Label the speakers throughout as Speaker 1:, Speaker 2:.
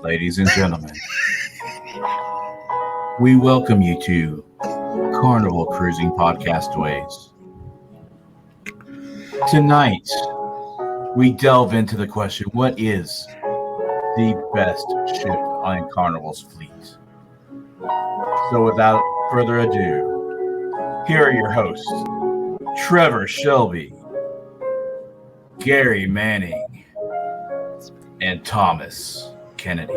Speaker 1: Ladies and gentlemen, we welcome you to Carnival Cruising Podcast Ways. Tonight, we delve into the question, what is the best ship on Carnival's fleet? So without further ado, here are your hosts, Trevor Shelby, Gary Manning, and Thomas Kennedy.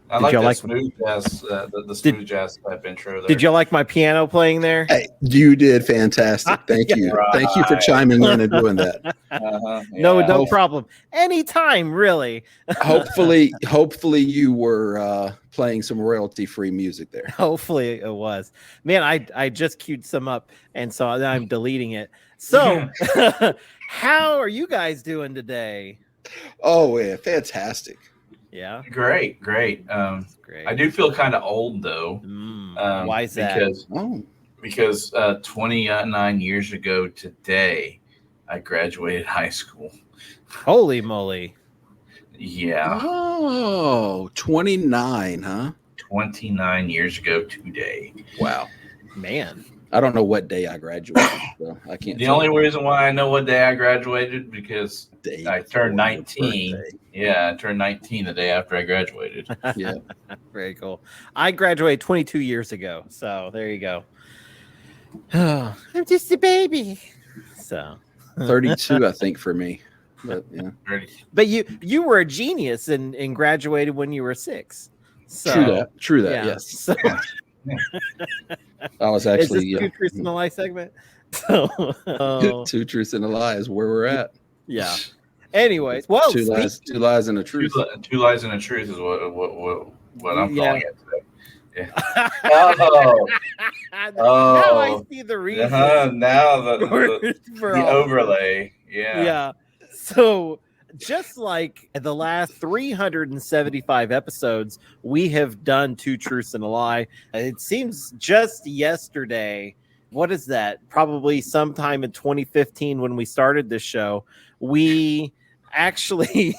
Speaker 1: I like that smooth jazz, the smooth jazz type intro there.
Speaker 2: Did you like my piano playing there?
Speaker 3: Hey, you did fantastic. Thank you.
Speaker 1: Right.
Speaker 3: Thank you for chiming in and doing that.
Speaker 1: Yeah.
Speaker 2: No problem. Anytime, really.
Speaker 3: Hopefully you were playing some royalty-free music there.
Speaker 2: Hopefully it was. Man, I just queued some up, and so I'm deleting it. So, how are you guys doing today?
Speaker 3: Oh, yeah, fantastic.
Speaker 2: Yeah,
Speaker 1: great.
Speaker 2: Great.
Speaker 1: I do feel kind of old though.
Speaker 2: Why is that?
Speaker 1: Because 29 years ago today, I graduated high school.
Speaker 2: Holy moly!
Speaker 1: Yeah.
Speaker 3: Oh, 29, huh?
Speaker 1: 29 years ago today.
Speaker 3: Wow,
Speaker 2: man.
Speaker 3: I don't know what day I graduated, so I can't.
Speaker 1: The only reason why I know what day I graduated because I turned 19. Yeah, I turned 19 the day after I graduated.
Speaker 3: Yeah,
Speaker 2: very cool. I graduated 22 years ago, so there you go. Oh, I'm just a baby. So
Speaker 3: 32, I think, for me. But yeah,
Speaker 2: but you were a genius and graduated when you were 6.
Speaker 3: So, true that.
Speaker 2: Yeah.
Speaker 3: Yes.
Speaker 2: So,
Speaker 3: I was actually
Speaker 2: Two Truths and a Lie segment. So,
Speaker 3: Two truths and a lie is where we're at.
Speaker 2: Yeah. Anyways, well,
Speaker 3: two lies and a truth.
Speaker 1: Two lies and a truth is what I'm calling it today. Yeah.
Speaker 2: Now I see the reason.
Speaker 1: Now the overlay. Yeah.
Speaker 2: Yeah. So just like the last 375 episodes, we have done Two Truths and a Lie. It seems just yesterday. What is that? Probably sometime in 2015 when we started this show, we actually,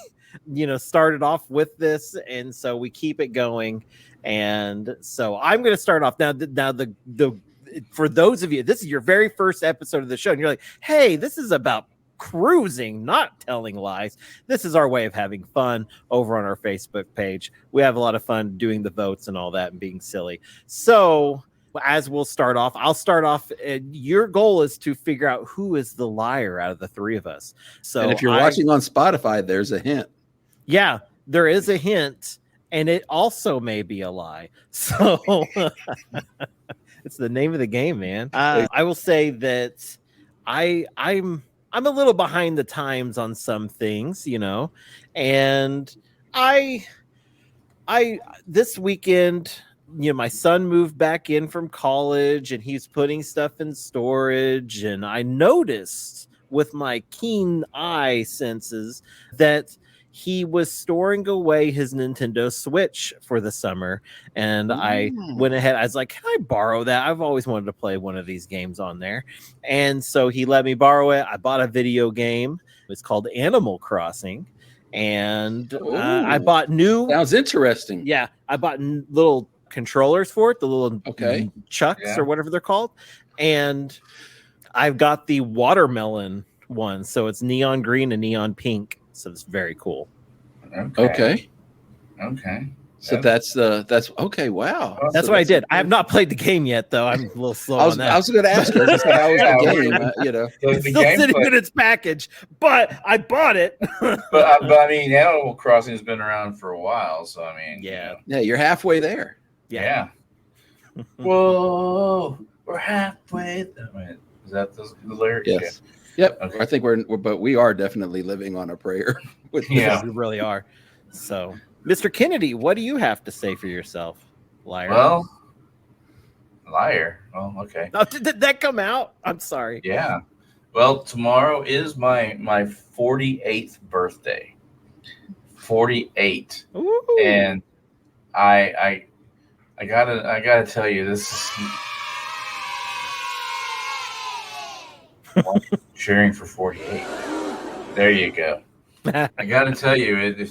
Speaker 2: started off with this. And so we keep it going. And so I'm going to start off now. The for those of you, this is your very first episode of the show. And you're like, hey, this is about cruising, not telling lies. This is our way of having fun over on our Facebook page. We have a lot of fun doing the votes and all that and being silly. So as we'll start off, I'll start off. Your goal is to figure out who is the liar out of the three of us. So
Speaker 3: and if you're watching on Spotify, there's a hint. Yeah,
Speaker 2: there is a hint, and it also may be a lie. So it's the name of the game, man. I will say that I'm a little behind the times on some things, and I this weekend, my son moved back in from college and he's putting stuff in storage. And I noticed with my keen eye senses that he was storing away his Nintendo Switch for the summer. And I went ahead. I was like, can I borrow that? I've always wanted to play one of these games on there. And so he let me borrow it. I bought a video game. It's called Animal Crossing. And I bought new.
Speaker 3: Sounds interesting.
Speaker 2: Yeah. I bought little controllers for it, the little chucks or whatever they're called. And I've got the watermelon one. So it's neon green and neon pink. So it's very cool.
Speaker 3: Okay. So that's okay. Wow.
Speaker 2: That's what I did. I have not played the game yet, though. I'm a little slow on that.
Speaker 3: I was going to ask you, how was the game?
Speaker 2: It's still sitting in its package, but I bought it.
Speaker 1: but I mean, Animal Crossing has been around for a while, so I mean,
Speaker 2: yeah,
Speaker 3: you're halfway there.
Speaker 1: Yeah. Whoa, we're halfway there. Is that the lyric?
Speaker 3: Yes.
Speaker 1: Yeah.
Speaker 3: Yep.
Speaker 1: Okay.
Speaker 3: I think we are definitely living on a prayer.
Speaker 2: Yeah, we really are. So, Mr. Kennedy, what do you have to say for yourself, liar?
Speaker 1: Well, liar. Oh, okay.
Speaker 2: Oh, did that come out? I'm sorry.
Speaker 1: Yeah. Well, tomorrow is my 48th birthday. 48.
Speaker 2: Ooh.
Speaker 1: And I gotta tell you, this is cheering for 48. There you go. I got to tell you,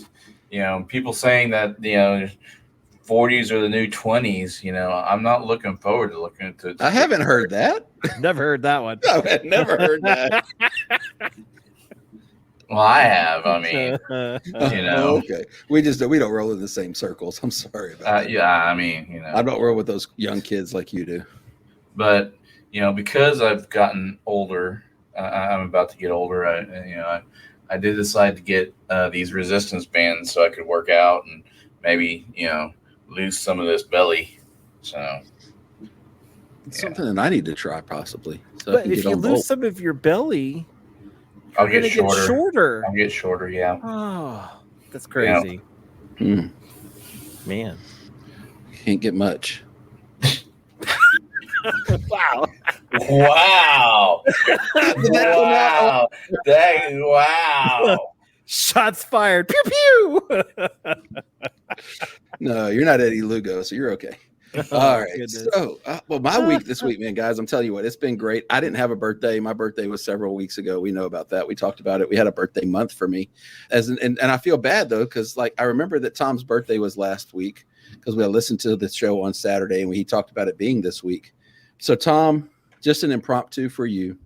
Speaker 1: people saying that 40s are the new 20s. I'm not looking forward to looking into it.
Speaker 3: I haven't heard that.
Speaker 2: Never heard that one.
Speaker 3: No, I've never heard that.
Speaker 1: Well, I have. I mean,
Speaker 3: Okay. We don't roll in the same circles. I'm sorry about that.
Speaker 1: yeah. I mean,
Speaker 3: I don't roll with those young kids like you do.
Speaker 1: But because I've gotten older, I'm about to get older. I did decide to get these resistance bands so I could work out and maybe lose some of this belly. So
Speaker 3: it's something that I need to try possibly. So
Speaker 2: but if you lose some of your belly,
Speaker 1: I'll get shorter.
Speaker 2: Shorter.
Speaker 1: I'll get shorter. Yeah.
Speaker 2: Oh, that's crazy. Man,
Speaker 3: can't get much.
Speaker 2: Wow.
Speaker 1: Wow. Wow. Wow.
Speaker 2: Shots fired. Pew pew.
Speaker 3: No, you're not Eddie Lugo, so you're okay. All right. Goodness. So, my week this week, man, guys, I'm telling you what, it's been great. I didn't have a birthday. My birthday was several weeks ago. We know about that. We talked about it. We had a birthday month for me, and I feel bad though, because I remember that Tom's birthday was last week because we listened to the show on Saturday and he talked about it being this week. So, Tom, just an impromptu for you.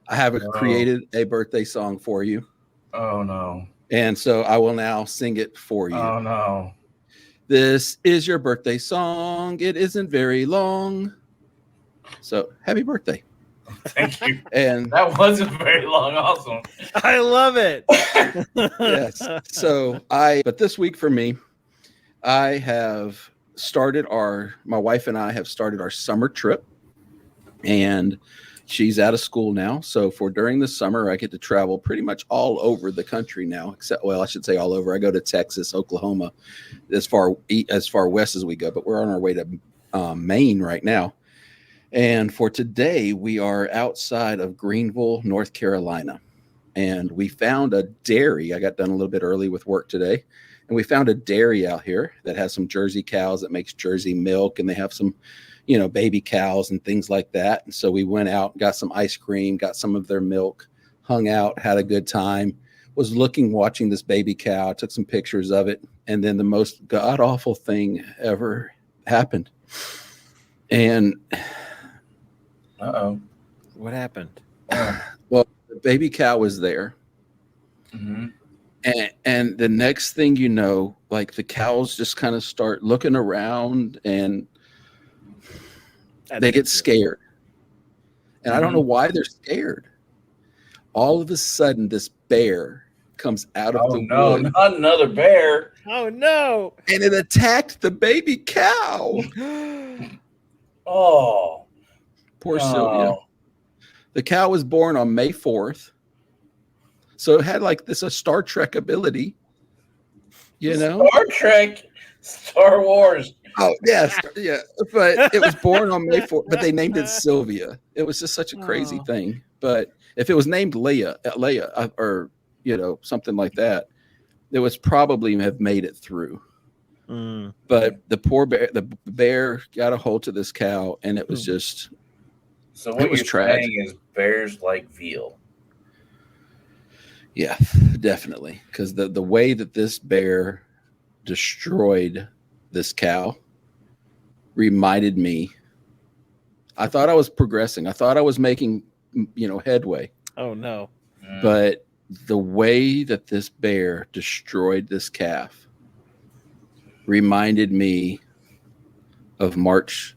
Speaker 3: I have created a birthday song for you.
Speaker 1: Oh no!
Speaker 3: And so I will now sing it for you.
Speaker 1: Oh no!
Speaker 3: This is your birthday song. It isn't very long. So happy birthday.
Speaker 1: Thank you.
Speaker 3: And
Speaker 1: that wasn't very long. Awesome.
Speaker 2: I love it.
Speaker 3: Yes. So but this week for me, I have started my wife and I have started our summer trip, and she's out of school now. So during the summer, I get to travel pretty much all over the country now, I should say all over. I go to Texas, Oklahoma, as far west as we go, but we're on our way to Maine right now. And for today, we are outside of Greenville, North Carolina. And we found a dairy. I got done a little bit early with work today. And we found a dairy out here that has some Jersey cows that makes Jersey milk. And they have some baby cows and things like that. And so we went out, got some ice cream, got some of their milk, hung out, had a good time, was watching this baby cow, took some pictures of it. And then the most god awful thing ever happened. And
Speaker 2: what happened?
Speaker 3: Well, the baby cow was there.
Speaker 1: Mm-hmm.
Speaker 3: And the next thing you know, the cows just kind of start looking around and they get scared. And I don't know why they're scared. All of a sudden, this bear comes out of the wood.
Speaker 1: Not another bear.
Speaker 2: Oh, no.
Speaker 3: And it attacked the baby cow.
Speaker 1: Oh.
Speaker 3: Poor Sylvia. The cow was born on May 4th. So it had a Star Trek ability.
Speaker 1: Star Trek, Star Wars.
Speaker 3: Oh, yes. Yeah. But it was born on May 4th, but they named it Sylvia. It was just such a crazy thing. But if it was named Leia, or, something like that, it was probably have made it through. But the poor bear got a hold of this cow, and it was just.
Speaker 1: So what you're saying is bears like veal.
Speaker 3: Yeah, definitely. Because the way that this bear destroyed this cow reminded me. I thought I was progressing. I thought I was making, headway.
Speaker 2: Oh, no.
Speaker 3: But the way that this bear destroyed this calf reminded me of March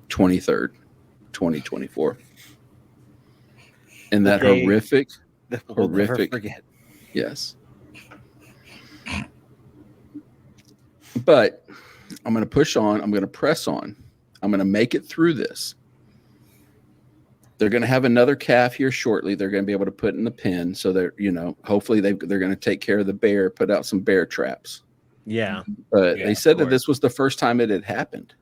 Speaker 3: 23rd, 2024. And that horrific.
Speaker 2: We'll never forget.
Speaker 3: Yes. But I'm going to push on. I'm going to press on. I'm going to make it through this. They're going to have another calf here shortly. They're going to be able to put in the pen. So they're, hopefully they're going to take care of the bear, put out some bear traps.
Speaker 2: Yeah.
Speaker 3: But they said that this was the first time it had happened.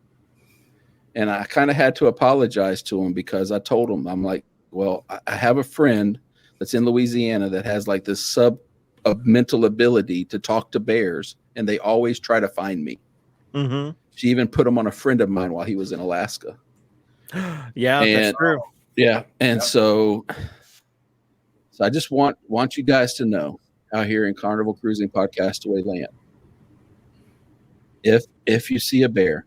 Speaker 3: And I kind of had to apologize to him because I told him, I'm like, well, I have a friend that's in Louisiana that has this mental ability to talk to bears, and they always try to find me.
Speaker 2: Mm-hmm.
Speaker 3: She even put him on a friend of mine while he was in Alaska.
Speaker 2: Yeah, that's true.
Speaker 3: Yeah. And so So I just want you guys to know out here in Carnival Cruising Podcastaway land, if you see a bear,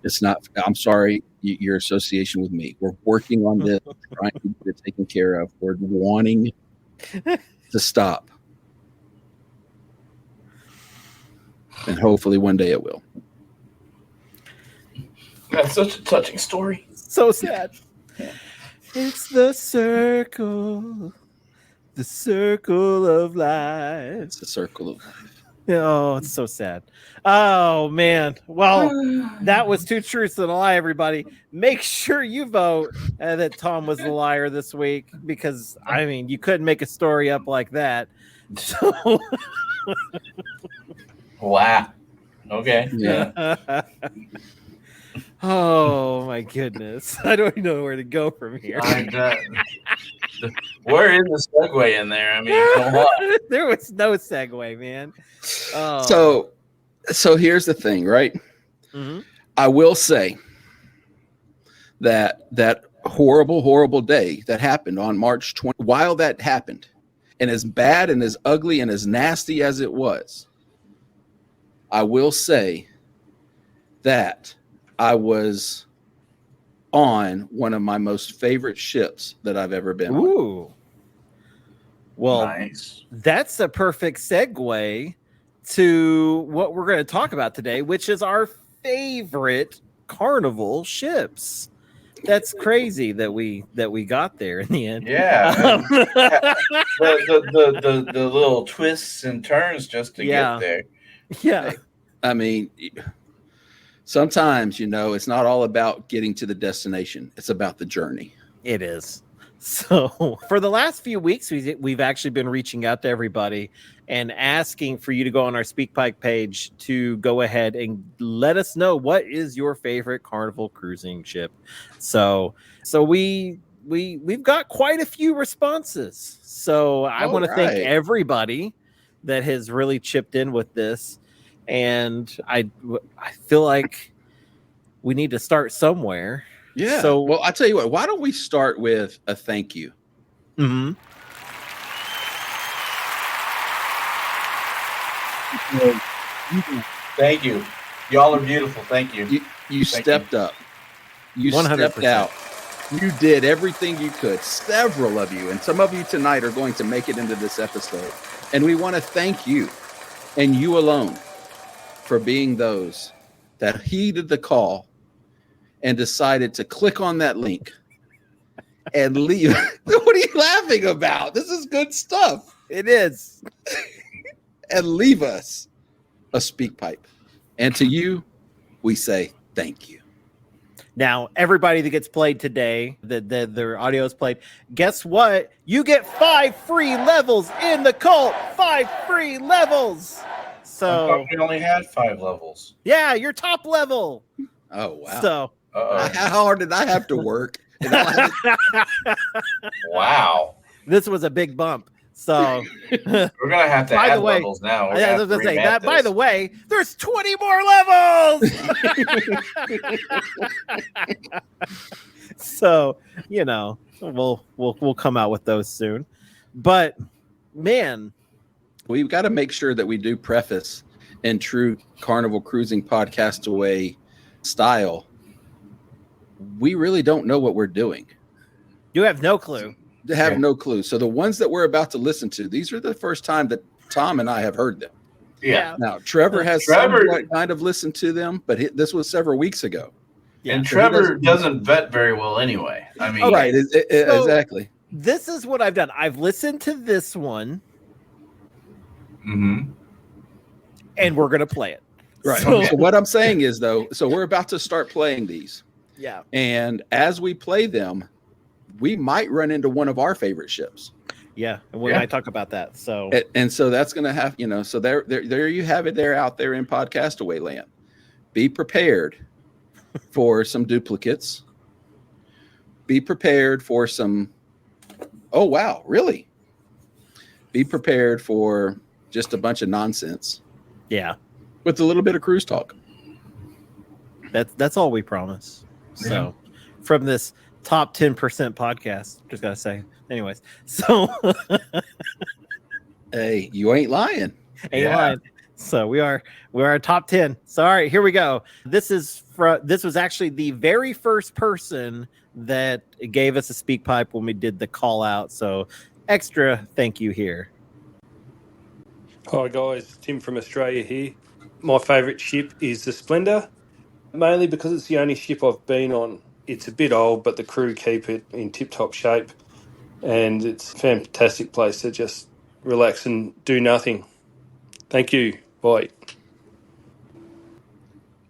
Speaker 3: it's not. I'm sorry, your association with me. We're working on this, trying to get it taken care of. We're wanting to stop, and hopefully one day it will.
Speaker 4: That's such a touching story.
Speaker 2: So sad. It's the circle of life.
Speaker 3: It's a circle of life.
Speaker 2: Oh, it's so sad. Oh man. Well, that was two truths and a lie, everybody. Make sure you vote that Tom was the liar this week, because I mean, you couldn't make a story up like that. So
Speaker 4: Wow. Okay.
Speaker 3: Yeah.
Speaker 2: Oh my goodness. I don't even know where to go from here.
Speaker 4: Where is the segue in there? I mean, come on.
Speaker 2: There was no segue, man. Oh.
Speaker 3: So here's the thing, right?
Speaker 2: Mm-hmm.
Speaker 3: I will say that horrible day that happened on March 20, while that happened, and as bad and as ugly and as nasty as it was, I will say that I was on one of my most favorite ships that I've ever been on.
Speaker 2: Ooh. Well,
Speaker 4: Nice.
Speaker 2: that's a perfect segue to what we're going to talk about today, which is our favorite Carnival ships. That's crazy that we got there in the end.
Speaker 4: Yeah. The little twists and turns just to
Speaker 2: Yeah.
Speaker 4: get there.
Speaker 2: Yeah.
Speaker 3: I mean, sometimes, it's not all about getting to the destination. It's about the journey.
Speaker 2: It is. So for the last few weeks, we've actually been reaching out to everybody and asking for you to go on our SpeakPipe page to go ahead and let us know what is your favorite Carnival cruising ship. So we've got quite a few responses. So I want to thank everybody that has really chipped in with this. And I feel like we need to start somewhere.
Speaker 3: Yeah.
Speaker 2: So,
Speaker 3: well, I tell you what, why don't we start with a thank you?
Speaker 2: Mm-hmm.
Speaker 4: Thank you. Y'all are beautiful. Thank you.
Speaker 3: You stepped up. You
Speaker 2: 100%.
Speaker 3: stepped out. You did everything you could. Several of you, and some of you tonight are going to make it into this episode. And we want to thank you, and you alone, for being those that heeded the call and decided to click on that link and leave. What are you laughing about? This is good stuff.
Speaker 2: It is.
Speaker 3: And leave us a SpeakPipe. And to you, we say thank you.
Speaker 2: Now, everybody that gets played today, that their audio is played, guess what? You get 5 free levels in the cult. 5 free levels.
Speaker 4: I
Speaker 2: So,
Speaker 4: thought we only had 5 levels.
Speaker 2: yeah, you're top level.
Speaker 3: Oh, wow.
Speaker 2: So,
Speaker 4: Uh-oh.
Speaker 3: How hard did I have to work?
Speaker 4: Wow.
Speaker 2: this was a big bump. So,
Speaker 4: We're gonna have to
Speaker 2: By the
Speaker 4: add
Speaker 2: way,
Speaker 4: levels now. We're
Speaker 2: I
Speaker 4: gonna
Speaker 2: was
Speaker 4: have
Speaker 2: going
Speaker 4: to
Speaker 2: to say
Speaker 4: remap
Speaker 2: that. By
Speaker 4: this.
Speaker 2: the way, there's 20 more levels. So, we'll come out with those soon. But man,
Speaker 3: We've got to make sure that we do preface in true Carnival Cruising Podcastaway style. We really don't know what we're doing.
Speaker 2: you have no clue.
Speaker 3: They have no clue. So the ones that we're about to listen to, these are the first time that Tom and I have heard them.
Speaker 4: Yeah.
Speaker 3: Now, Trevor has
Speaker 4: Trevor-
Speaker 3: somewhat kind of listened to them, but this was several weeks ago.
Speaker 2: Yeah.
Speaker 4: And
Speaker 3: So he
Speaker 4: Trevor doesn't vet very well anyway. I mean,
Speaker 2: Okay.
Speaker 3: Right,
Speaker 2: So-
Speaker 3: exactly.
Speaker 2: This is what I've done. I've listened to this one,
Speaker 4: mhm.
Speaker 2: and we're going to play it.
Speaker 3: Right.
Speaker 2: So-
Speaker 3: So what I'm saying is, though, so we're about to start playing these.
Speaker 2: Yeah.
Speaker 3: And as we play them, we might run into one of our favorite ships.
Speaker 2: Yeah. And we
Speaker 4: Yeah.
Speaker 2: might talk about that. So,
Speaker 3: And so that's going to have, so there you have it there out there in Podcastaway land. Be prepared for some duplicates. Be prepared for some, oh, wow, really? Be prepared for just a bunch of nonsense
Speaker 2: yeah,
Speaker 3: with a little bit of cruise talk.
Speaker 2: that's all we promise. So, from this top 10% podcast. Just gotta say. Anyways, so
Speaker 3: Hey, you ain't lying.
Speaker 2: ain't
Speaker 1: Yeah.
Speaker 2: lying. So we are top 10. So all right, here we go. This was actually the very first person that gave us a speak pipe when we did the call out. So extra thank you here.
Speaker 5: Hi guys, Tim from Australia here. My favourite ship is the Splendor, mainly because it's the only ship I've been on. It's a bit old, but the crew keep it in tip-top shape, and it's a fantastic place to just relax and do nothing. Thank you. Bye.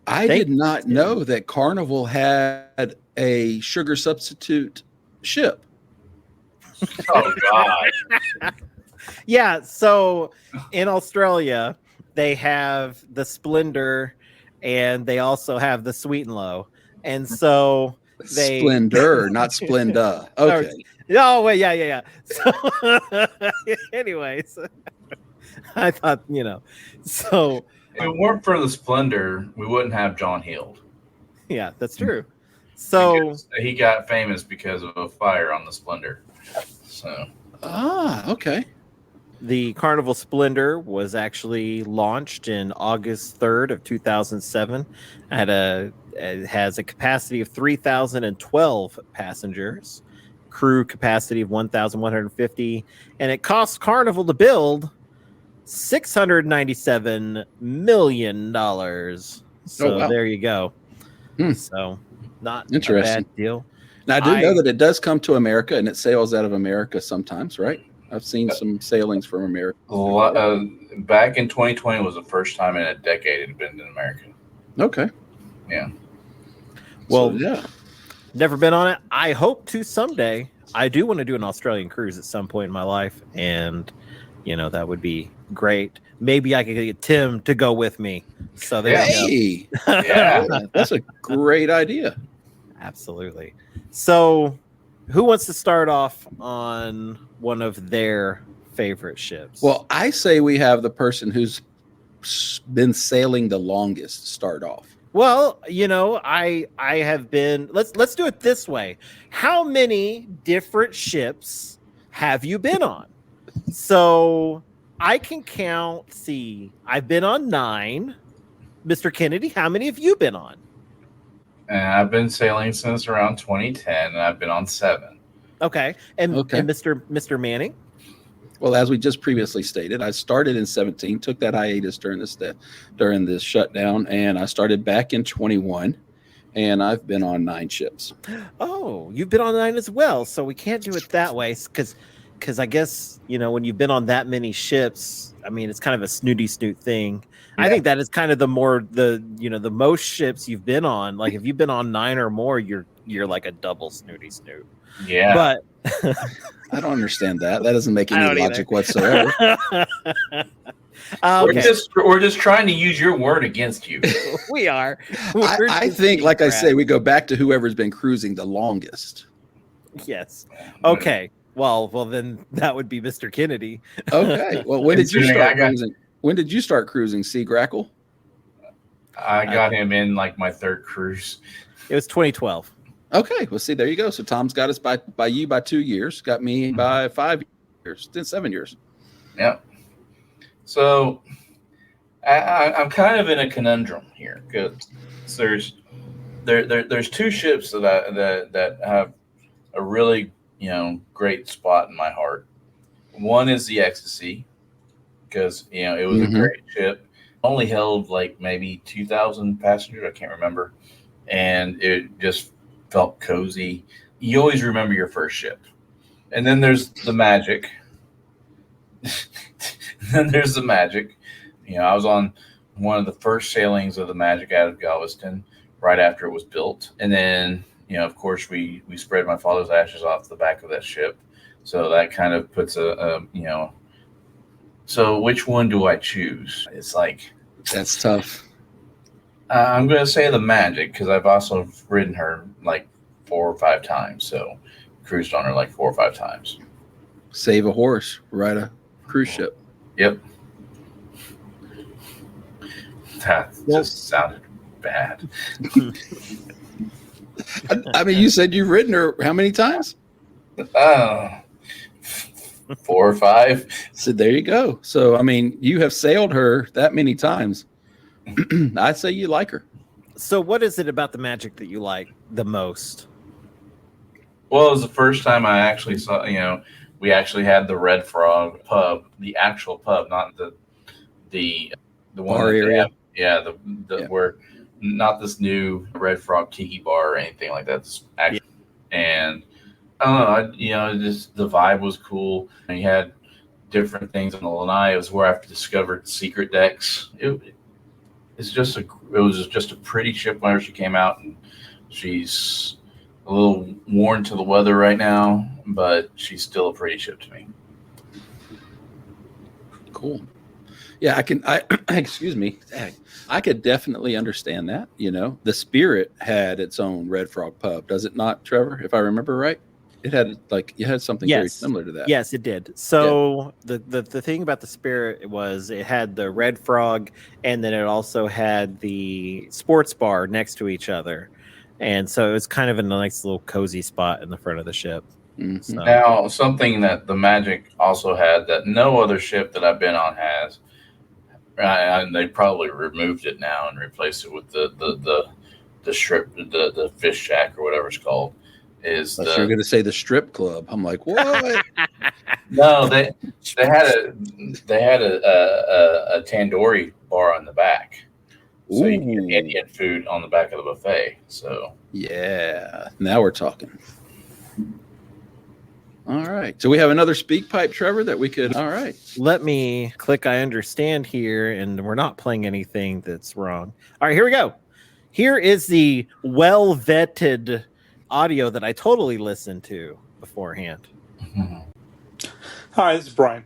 Speaker 3: I did not know that Carnival had a sugar substitute ship.
Speaker 4: Oh God.
Speaker 2: Yeah, so in Australia, they have the Splendor and they also have the Sweet and Low. And so
Speaker 3: Splendor, not Splenda. Okay.
Speaker 2: Oh, wait, yeah. So, anyways, I thought, so
Speaker 4: If it weren't for the Splendor, we wouldn't have John Heald.
Speaker 2: yeah, that's true. So
Speaker 4: Because he got famous because of a fire on the Splendor. So
Speaker 3: Okay.
Speaker 2: the Carnival Splendor was actually launched in August 3rd of 2007. It has a capacity of 3,012 passengers, crew capacity of 1,150, and it cost Carnival to build $697 million. So
Speaker 3: wow.
Speaker 2: there you go.
Speaker 3: Hmm.
Speaker 2: So not a
Speaker 3: Interesting.
Speaker 2: bad deal.
Speaker 3: Now, I do know that it does come to America and it sails out of America sometimes, right? I've seen some sailings from America.
Speaker 4: back in 2020 was the first time in a decade it had been in America.
Speaker 3: Okay.
Speaker 4: Yeah.
Speaker 2: Well,
Speaker 3: So, yeah.
Speaker 2: never been on it. I hope to someday. I do want to do an Australian cruise at some point in my life, and that would be great. Maybe I could get Tim to go with me. So there you
Speaker 3: Hey,
Speaker 4: Yeah.
Speaker 3: that's a great idea.
Speaker 2: go. Absolutely. So, who wants to start off on one of their favorite ships?
Speaker 3: Well, I say we have the person who's been sailing the longest start off.
Speaker 2: Well, I have been. Let's do it this way. How many different ships have you been on? So I can count. See, I've been on 9. Mr. Kennedy, how many have you been on?
Speaker 4: And I've been sailing since around 2010, and I've been on 7.
Speaker 2: Okay, and
Speaker 3: Okay.
Speaker 2: and Mr. Manning.
Speaker 3: Well, as we just previously stated, I started in 17, took that hiatus during this shutdown, and I started back in 21, and I've been on 9 ships.
Speaker 2: Oh, you've been on 9 as well. So we can't do it that way because I guess when you've been on that many ships, I mean it's kind of a snooty snoot thing.
Speaker 4: Yeah.
Speaker 2: I think that is kind of the most ships you've been on. Like if you've been on 9 or more, you're like a double snooty snoot.
Speaker 4: Yeah.
Speaker 2: But
Speaker 3: I don't understand that. That doesn't make
Speaker 2: I
Speaker 3: any
Speaker 2: don't
Speaker 3: logic whatsoever.
Speaker 2: Okay.
Speaker 4: We're just trying to use your word against you.
Speaker 2: We are.
Speaker 3: I think, like I say, we go back to whoever's been cruising the longest.
Speaker 2: Yes. Okay. Well, then that would be Mr. Kennedy.
Speaker 3: Okay. Well, when did you
Speaker 4: Considering
Speaker 3: start cruising? When did you start cruising, Sea Grackle?
Speaker 4: I got him in like my 3rd cruise.
Speaker 2: It was 2012.
Speaker 3: Okay. Well, see, there you go. So Tom's got us by 2 years, got me by 5 years, then 7 years.
Speaker 4: Yep. So I'm kind of in a conundrum here because there's 2 ships that have a really great spot in my heart. One is the Ecstasy because it was a great ship. Only held like maybe 2,000 passengers. I can't remember, and it just felt cozy. You always remember your first ship. And then there's the Magic. I was on one of the first sailings of the Magic out of Galveston right after it was built. And then, of course, we spread my father's ashes off the back of that ship. So that kind of puts so which one do I choose? It's like,
Speaker 3: That's tough.
Speaker 4: I'm going to say the Magic because I've also ridden her like 4 or 5 times. So cruised on her like 4 or 5 times.
Speaker 3: Save a horse, ride a cruise ship.
Speaker 4: Yep. That just sounded bad.
Speaker 3: I mean, you said you've ridden her how many times?
Speaker 4: Oh, 4 or 5.
Speaker 3: So there you go. So I mean, you have sailed her that many times. I'd say you like her.
Speaker 2: So what is it about the Magic that you like the most?
Speaker 4: Well, it was the first time I actually saw, we actually had the Red Frog pub, the actual pub, not the one
Speaker 3: Bar
Speaker 4: that they
Speaker 3: area.
Speaker 4: have. Yeah, the where not this new Red Frog Tiki bar or anything like that. It's actually, and I don't know, just the vibe was cool. And you had different things on the lanai. It was where I discovered secret decks. It was just a pretty ship whenever she came out, and she's a little worn to the weather right now, but she's still a pretty ship to me.
Speaker 3: Cool. Yeah, excuse me. I could definitely understand that. The Spirit had its own Red Frog pub, does it not, Trevor? If I remember right, it had something very similar to that.
Speaker 2: Yes, it did. So the thing about the Spirit was it had the Red Frog, and then it also had the sports bar next to each other. And so it was kind of a nice little cozy spot in the front of the ship.
Speaker 3: Mhm.
Speaker 2: So.
Speaker 4: Now, something that the Magic also had that no other ship that I've been on has, and they probably removed it now and replaced it with the strip, the fish shack or whatever it's called. Is
Speaker 3: I thought you were going to say the strip club. I'm like, what?
Speaker 4: No, they had a tandoori bar on the back. So you can get Indian food on the back of the buffet. So
Speaker 3: yeah, now we're talking. All right. So we have another speak pipe, Trevor, that we could. All right.
Speaker 2: Let me click I understand here, and we're not playing anything that's wrong. All right, here we go. Here is the well-vetted audio that I totally listened to beforehand.
Speaker 6: Hi, this is Brian.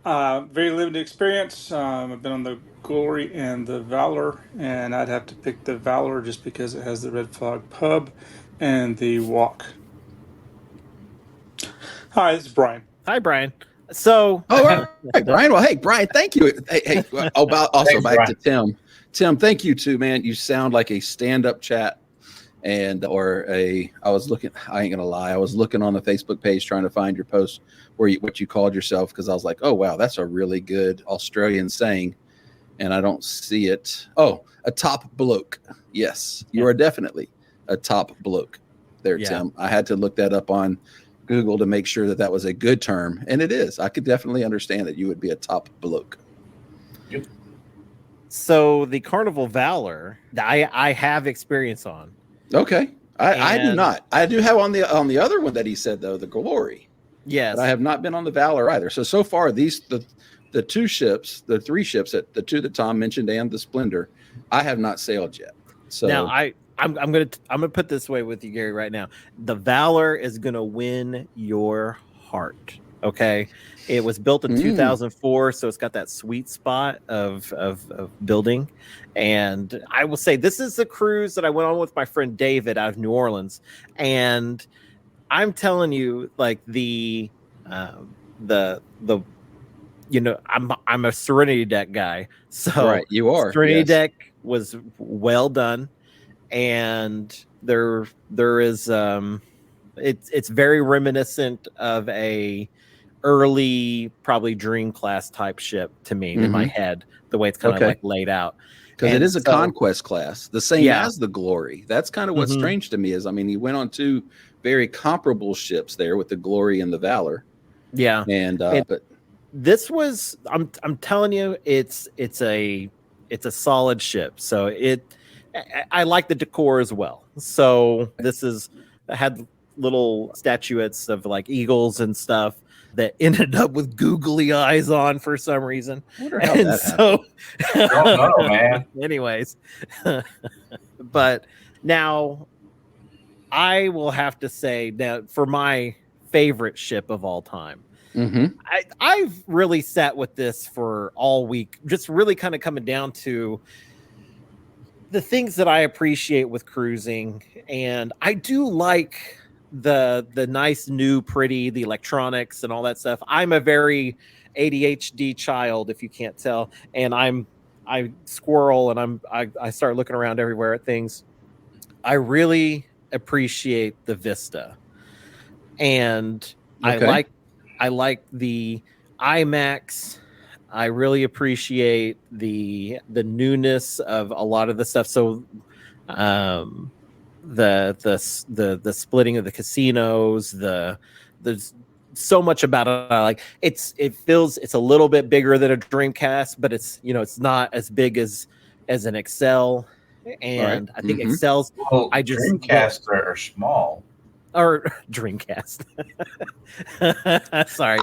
Speaker 6: Very limited experience. I've been on the Glory and the Valor, and I'd have to pick the Valor just because it has the Red Flag Pub and the Walk. Hi, this is Brian.
Speaker 2: Hi, Brian. So,
Speaker 3: all right, Brian. Well, hey, Brian, thank you. Hey,
Speaker 4: Thanks,
Speaker 3: back
Speaker 4: Brian.
Speaker 3: to Tim. Tim, thank you too, man. You sound like a stand-up chat, I was looking. I ain't gonna lie. I was looking on the Facebook page trying to find your post what you called yourself, because I was like, oh wow, that's a really good Australian saying, and I don't see it. Oh, a top bloke. Yes, you are definitely a top bloke there, Tim. I had to look that up on Google to make sure that was a good term, and it is. I could definitely understand that you would be a top bloke.
Speaker 4: Yep.
Speaker 2: So the Carnival Valor, I have experience on.
Speaker 3: Okay, I do not. I do have on the other one that he said though, the Glory.
Speaker 2: Yes,
Speaker 3: but I have not been on the Valor either. So far, the two ships, the three ships, the two that Tom mentioned, and the Splendor, I have not sailed yet. So
Speaker 2: now I'm gonna put this way with you, Gary, right now. The Valor is gonna win your heart. Okay, it was built in 2004, so it's got that sweet spot of building. And I will say this is the cruise that I went on with my friend David out of New Orleans, and I'm telling you, like I'm a Serenity Deck guy, so
Speaker 3: right, you are.
Speaker 2: Serenity Deck was well done, and there is it's very reminiscent of a early probably Dream class type ship to me in my head, the way it's kind of like laid out,
Speaker 3: because it is a conquest class, the same as the Glory. That's kind of what's strange to me is, I mean, he went on two very comparable ships there with the Glory and the Valor.
Speaker 2: Yeah,
Speaker 3: and but
Speaker 2: this was I'm telling you, it's a solid ship. So I like the decor as well. So this had little statuettes of like eagles and stuff that ended up with googly eyes on for some reason.
Speaker 3: I wonder how that happened.
Speaker 4: I don't know, man.
Speaker 2: Anyways, but now I will have to say that for my favorite ship of all time, I've really sat with this for all week, just really kind of coming down to the things that I appreciate with cruising. And I do like the nice, new, pretty, the electronics and all that stuff. I'm a very ADHD child, if you can't tell. And I squirrel and I start looking around everywhere at things. I really appreciate the vista, and
Speaker 3: Okay.
Speaker 2: I like the IMAX. I really appreciate the newness of a lot of the stuff. So, um, the splitting of the casinos, there's so much about it. It feels it's a little bit bigger than a Dreamcast, but it's it's not as big as an Excel.
Speaker 3: All right.
Speaker 2: And I think Excel's
Speaker 4: Well,
Speaker 2: I just
Speaker 4: Dreamcasts are small.
Speaker 2: or Dreamcast. Sorry,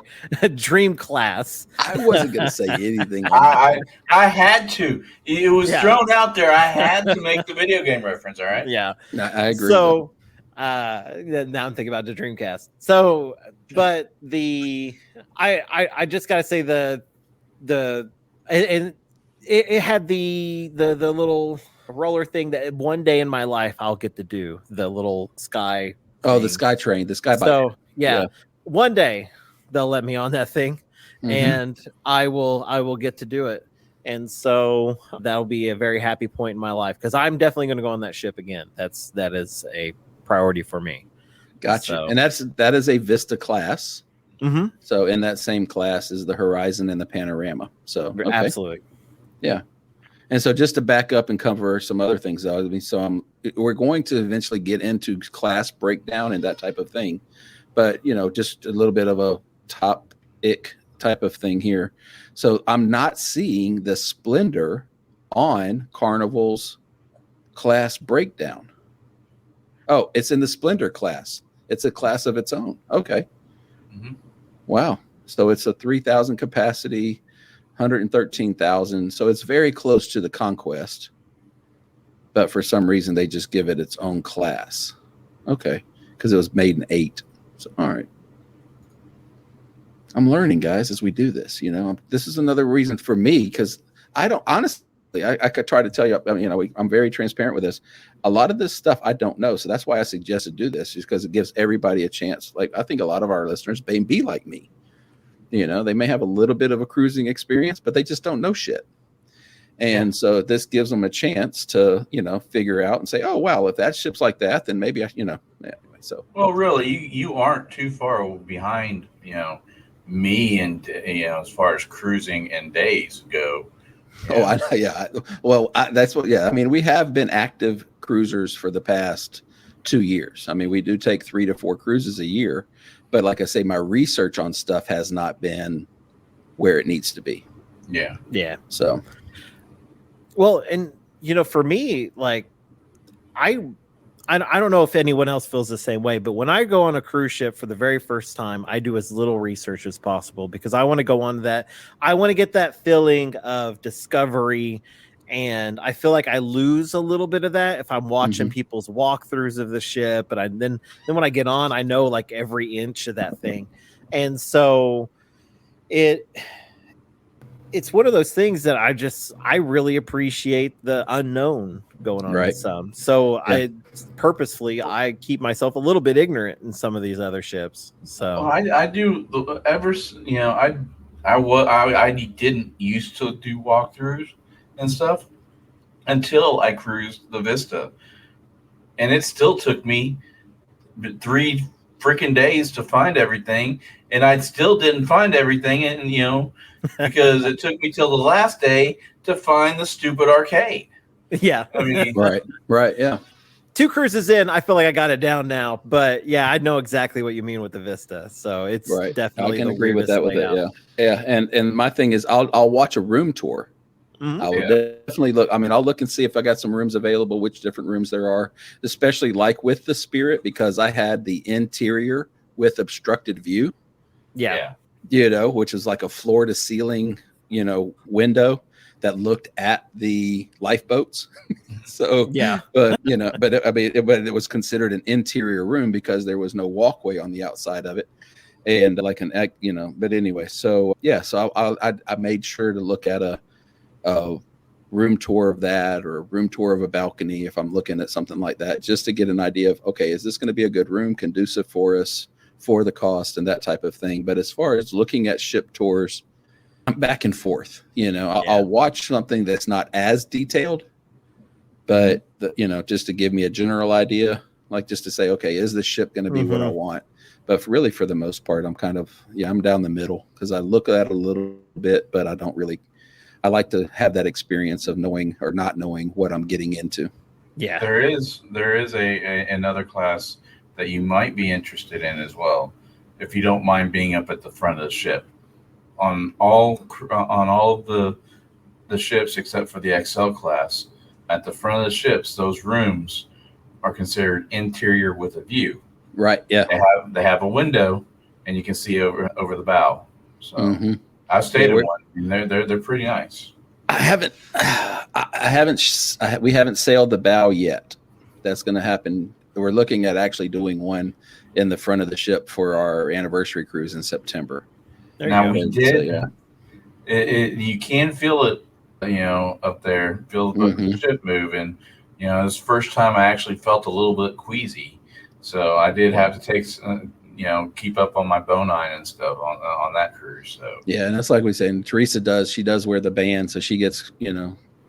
Speaker 2: Dream Class.
Speaker 3: I wasn't going to say anything.
Speaker 4: I had to. It was
Speaker 2: Yeah.
Speaker 4: thrown out there. I had to make the video game reference. All right.
Speaker 2: Yeah,
Speaker 3: I agree.
Speaker 2: So now I'm thinking about the Dreamcast. So, but I just gotta say and it had the little roller thing that one day in my life I'll get to do, the little sky.
Speaker 3: Oh, the
Speaker 2: thing.
Speaker 3: Sky Train, the Sky.
Speaker 2: So
Speaker 3: Yeah.
Speaker 2: one day they'll let me on that thing,
Speaker 3: Mhm.
Speaker 2: and I will get to do it. And so that'll be a very happy point in my life, because I'm definitely going to go on that ship again. That is a priority for me.
Speaker 3: Gotcha.
Speaker 2: So-
Speaker 3: And that is a Vista class.
Speaker 2: Mm-hmm.
Speaker 3: So in that same class is the Horizon and the Panorama. So okay.
Speaker 2: Absolutely.
Speaker 3: And so just to back up and cover some other things, though, I mean, we're going to eventually get into class breakdown and that type of thing, but just a little bit of a topic type of thing here. So I'm not seeing the Splendor on Carnival's class breakdown. Oh, it's in the Splendor class. It's a class of its own. Okay.
Speaker 4: Mhm.
Speaker 3: Wow. So it's a 3,000 capacity. 113,000. So it's very close to the Conquest, but for some reason they just give it its own class. Okay, because it was made in 8. So all right, I'm learning, guys, as we do this. This is another reason for me, because I don't honestly. I could try to tell you. I'm very transparent with this. A lot of this stuff I don't know, so that's why I suggested do this, is because it gives everybody a chance. Like, I think a lot of our listeners may be like me. They may have a little bit of a cruising experience, but they just don't know shit. And so this gives them a chance to, figure out and say, oh, wow, if that ship's like that, then maybe anyway, so.
Speaker 4: Well, really, you aren't too far behind, me, and as far as cruising and days go.
Speaker 3: Oh, I know. Yeah. Well, that's what. Yeah. I mean, we have been active cruisers for the past 2 years. I mean, we do take 3 to 4 cruises a year, but like I say, my research on stuff has not been where it needs to be.
Speaker 4: Yeah.
Speaker 2: Yeah.
Speaker 3: So,
Speaker 2: well, and for me, like I don't know if anyone else feels the same way, but when I go on a cruise ship for the very first time, I do as little research as possible, because I want to go on that. I want to get that feeling of discovery. And I feel like I lose a little bit of that if I'm watching people's walkthroughs of the ship. And then when I get on, I know like every inch of that thing. And so it's one of those things that I really appreciate the unknown going on with some. So yeah. I keep myself a little bit ignorant in some of these other ships. So
Speaker 4: I do I didn't used to do walkthroughs and stuff until I cruised the Vista, and it still took me 3 freaking days to find everything, and I still didn't find everything, and because it took me till the last day to find the stupid arcade.
Speaker 2: Yeah.
Speaker 4: I mean,
Speaker 3: right, yeah.
Speaker 2: 2 cruises in, I feel like I got it down now, but yeah, I know exactly what you mean with the Vista. So it's definitely
Speaker 3: I can agree with that. Yeah. And my thing is, I'll watch a room tour. I will definitely look. I mean, I'll look and see if I got some rooms available, which different rooms there are, especially like with the Spirit, because I had the interior with obstructed view.
Speaker 2: Yeah.
Speaker 3: Which is like a floor to ceiling, window that looked at the lifeboats. So,
Speaker 2: yeah,
Speaker 3: but it was considered an interior room because there was no walkway on the outside of it. And but anyway, so I made sure to look at a room tour of that, or a room tour of a balcony if I'm looking at something like that, just to get an idea of, okay, is this going to be a good room, conducive for us for the cost and that type of thing. But as far as looking at ship tours, I'm back and forth. I'll watch something that's not as detailed, but just to give me a general idea, like just to say, okay, is this ship going to be what I want? But really, for the most part, I'm kind of, I'm down the middle because I look at it a little bit, but I don't really, I like to have that experience of knowing or not knowing what I'm getting into.
Speaker 2: Yeah.
Speaker 4: There is another class that you might be interested in as well, if you don't mind being up at the front of the ship. On all the ships except for the XL class, at the front of the ships, those rooms are considered interior with a view.
Speaker 3: Right. Yeah.
Speaker 4: They have a window, and you can see over the bow. So I've stayed in one, and they're pretty nice.
Speaker 3: We haven't sailed the bow yet. That's going to happen. We're looking at actually doing one in the front of the ship for our anniversary cruise in September.
Speaker 4: Now we did. So, you can feel it, up there. Feel the ship move, and this first time I actually felt a little bit queasy. So I did have to take, keep up on my Bonine and stuff on that cruise. So
Speaker 3: yeah, and that's like we say. And Teresa does. She does wear the band, so she gets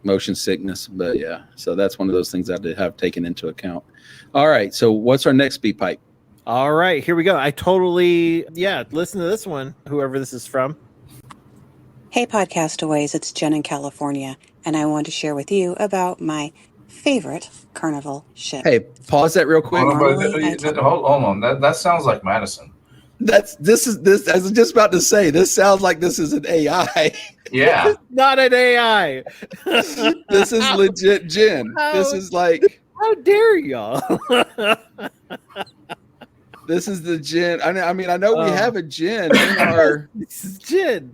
Speaker 3: motion sickness. But yeah, so that's one of those things I did have taken into account. All right, so what's our next speed pipe?
Speaker 2: All right, here we go. I totally listen to this one. Whoever this is from.
Speaker 7: Hey, Podcastaways, it's Jen in California, and I want to share with you about my favorite Carnival ship.
Speaker 3: Hey, pause that real quick.
Speaker 4: Hold on. That sounds like Madison.
Speaker 3: This. I was just about to say, this sounds like this is an AI.
Speaker 4: Yeah.
Speaker 2: Not an AI.
Speaker 3: This is legit Jen. This is like,
Speaker 2: how dare y'all?
Speaker 3: This is the Jen. I mean, I know we have a Jen in our.
Speaker 2: This is Jen.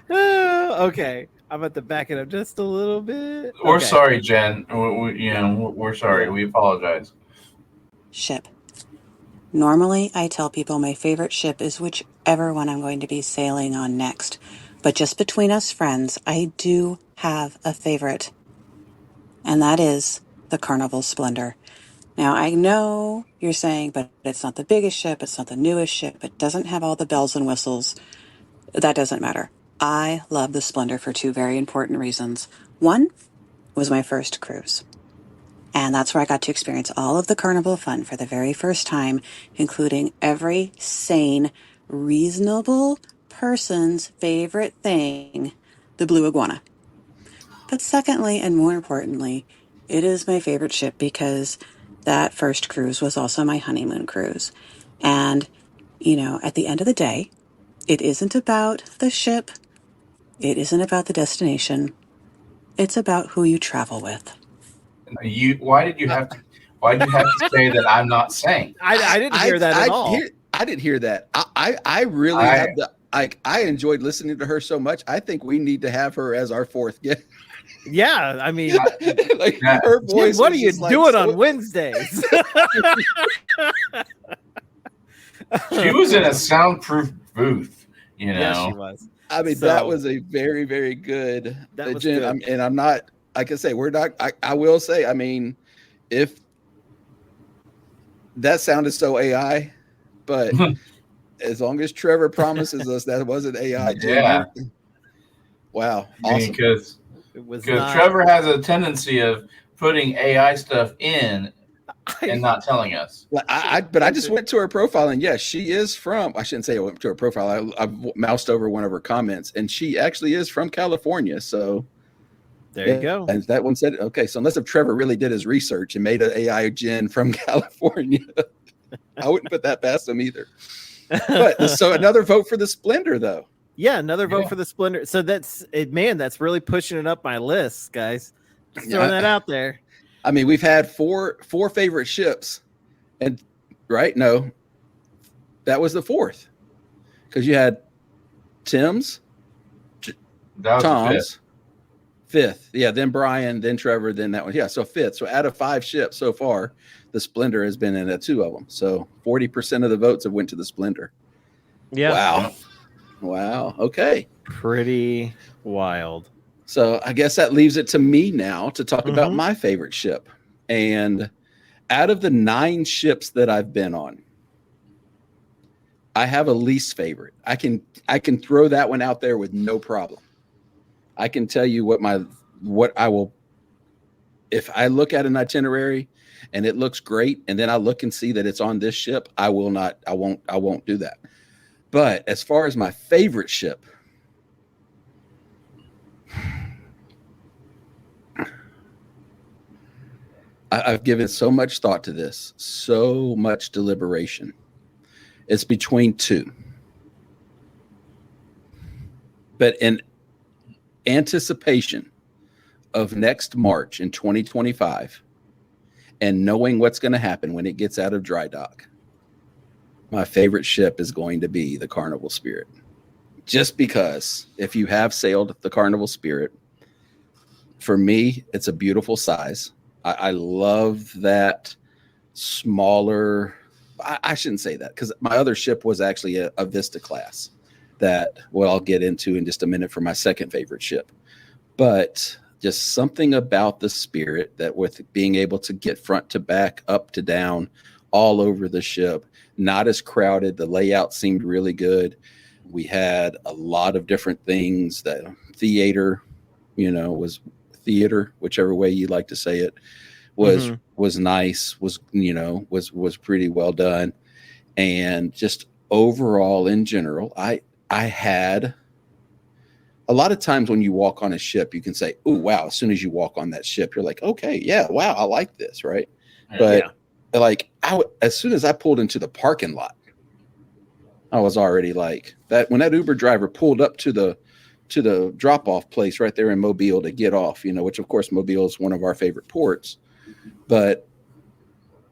Speaker 2: Okay, I'm at the back it up just a little bit.
Speaker 4: We're sorry, Jen. We're sorry. We apologize.
Speaker 7: Ship. Normally, I tell people my favorite ship is whichever one I'm going to be sailing on next. But just between us friends, I do have a favorite. And that is the Carnival Splendor. Now, I know you're saying, but it's not the biggest ship, it's not the newest ship, it doesn't have all the bells and whistles. That doesn't matter. I love the Splendor for two very important reasons. One was my first cruise. And that's where I got to experience all of the Carnival fun for the very first time, including every sane, reasonable person's favorite thing, the blue iguana. But secondly, and more importantly, it is my favorite ship because that first cruise was also my honeymoon cruise. And, at the end of the day, it isn't about the ship. It isn't about the destination. It's about who you travel with.
Speaker 4: Why did you have to say that I'm not saying?
Speaker 2: I didn't hear that at all.
Speaker 3: I didn't hear that. I really I enjoyed listening to her so much. I think we need to have her as our fourth guest.
Speaker 2: Yeah, I mean,
Speaker 3: her voice.
Speaker 2: What are you doing on Wednesdays?
Speaker 3: She
Speaker 4: was in a soundproof booth.
Speaker 2: Yeah, she was.
Speaker 3: I mean, that was a very, very good.
Speaker 2: That was good.
Speaker 3: And I'm not. Like I say, we're not. I will say. I mean, if that sounded so AI, but as long as Trevor promises us that it wasn't AI,
Speaker 4: yeah.
Speaker 3: Wow, awesome.
Speaker 4: Because Trevor has a tendency of putting AI stuff in and not telling us.
Speaker 3: But I just went to her profile, and yes, she is from. I shouldn't say I went to her profile. I moused over one of her comments, and she actually is from California. So
Speaker 2: there you go.
Speaker 3: And that one said, okay, so unless if Trevor really did his research and made an AI Jen from California, I wouldn't put that past him either. But so another vote for the Splendor, though.
Speaker 2: Yeah, another vote for the Splendor. So that's really pushing it up my list, guys. Just throwing that out there.
Speaker 3: I mean, we've had four favorite ships, and right? No, that was the fourth, because you had Tim's, Tom's, fifth. Yeah, then Brian, then Trevor, then that one. Yeah, so fifth. So out of 5 ships so far, the Splendor has been in at 2 of them. So 40% of the votes have went to the Splendor.
Speaker 2: Yeah.
Speaker 3: Wow. Okay.
Speaker 2: Pretty wild.
Speaker 3: So I guess that leaves it to me now to talk about my favorite ship. And out of the 9 ships that I've been on, I have a least favorite. I can throw that one out there with no problem. I can tell you what I will. if I look at an itinerary and it looks great, and then I look and see that it's on this ship, I won't do that. But as far as my favorite ship, I've given so much thought to this, so much deliberation. It's between two. But in anticipation of next March in 2025 and knowing what's going to happen when it gets out of dry dock, my favorite ship is going to be the Carnival Spirit. Just because if you have sailed the Carnival Spirit, for me, it's a beautiful size. I love that smaller. I shouldn't say that, because my other ship was actually a Vista class that, well, I'll get into in just a minute for my second favorite ship. But just something about the Spirit that, with being able to get front to back, up to down, all over the ship, not as crowded. The layout seemed really good. We had a lot of different things. That theater, was theater, whichever way you like to say it, was nice, was pretty well done. And just overall in general, I had a lot of times when you walk on a ship, you can say, "Oh, wow." As soon as you walk on that ship, you're like, "Okay, yeah, wow, I like this." Right. But like, as soon as I pulled into the parking lot, I was already like that. When that Uber driver pulled up to the drop-off place right there in Mobile to get off, which of course Mobile is one of our favorite ports. But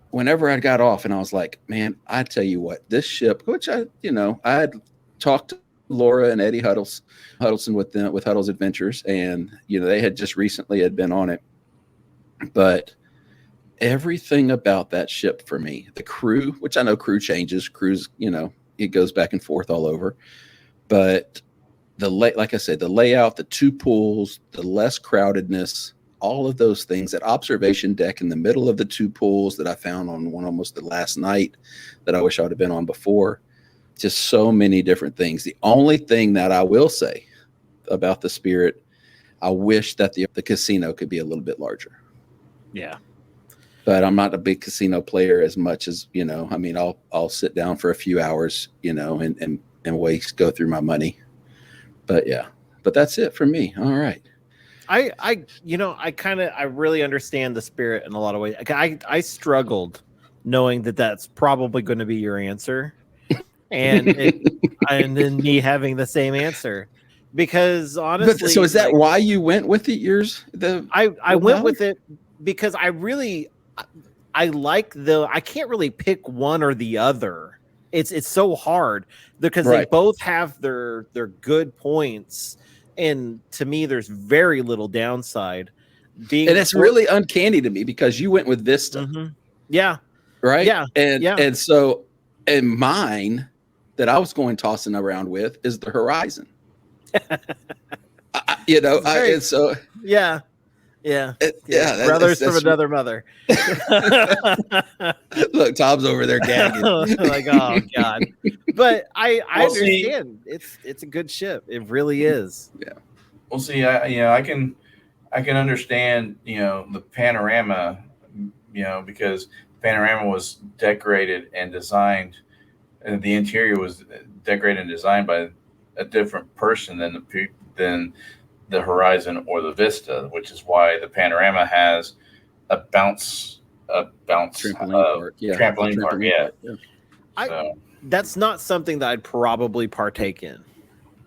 Speaker 3: whenever I got off, and I was like, man, I tell you what, this ship, which I had talked to Laura and Eddie Huddleston with Huddle's Adventures, and they had just recently had been on it. But everything about that ship for me, the crew, which I know crew changes, it goes back and forth all over, but like I said, the layout, the two pools, the less crowdedness, all of those things, that observation deck in the middle of the two pools that I found on one almost the last night that I wish I would have been on before, just so many different things. The only thing that I will say about the Spirit, I wish that the casino could be a little bit larger.
Speaker 2: Yeah.
Speaker 3: But I'm not a big casino player as much as, I'll sit down for a few hours, and go through my money. But yeah, but that's it for me. All right.
Speaker 2: I really understand the Spirit in a lot of ways. I struggled knowing that that's probably going to be your answer, and then me having the same answer, because honestly,
Speaker 3: so is that why you went with it?
Speaker 2: I went with it because I like I can't really pick one or the other. It's so hard because they both have their good points. And to me, there's very little downside.
Speaker 3: And it's really uncanny to me because you went with Vista.
Speaker 2: Mm-hmm. Yeah.
Speaker 3: Right.
Speaker 2: Yeah.
Speaker 3: And so, and mine that I was going tossing around with is the Horizon.
Speaker 2: Yeah.
Speaker 3: Brothers
Speaker 2: from another mother.
Speaker 3: Look, Tom's over there gagging.
Speaker 2: Like, oh God. But I understand. It's a good ship. It really is.
Speaker 3: Yeah.
Speaker 4: Well, see, I can understand, the panorama, because Panorama was decorated and designed, and the interior was decorated and designed by a different person than the Horizon or the Vista, which is why the Panorama has a bounce trampoline park. Yeah.
Speaker 2: That's not something that I'd probably partake in.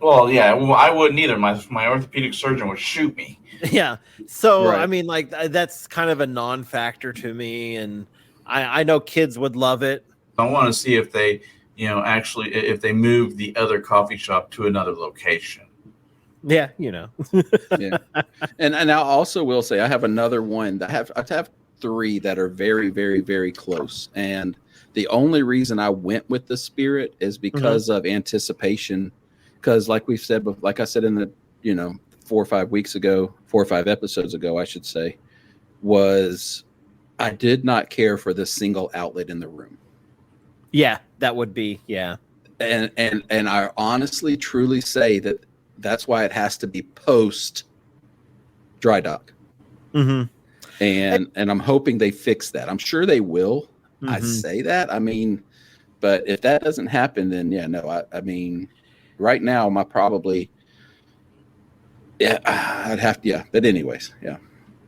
Speaker 4: Well, yeah, I wouldn't either. My orthopedic surgeon would shoot me.
Speaker 2: Yeah. So, I mean, like, that's kind of a non-factor to me, and I know kids would love it.
Speaker 4: I want to see if they, if they move the other coffee shop to another location.
Speaker 2: Yeah,
Speaker 3: Yeah. And I also will say I have another one that I have three that are very, very, very close. And the only reason I went with the Spirit is because of anticipation. Because like I said in the, 4 or 5 episodes ago, I should say, was I did not care for the single outlet in the room.
Speaker 2: Yeah, that would be, yeah.
Speaker 3: And I honestly, truly say that's why it has to be post dry dock.
Speaker 2: Mm-hmm.
Speaker 3: and I'm hoping they fix that. I'm sure they will. I say that. I mean, but if that doesn't happen, then yeah, no. I mean, right now, I'd have to. Yeah, but anyways, yeah.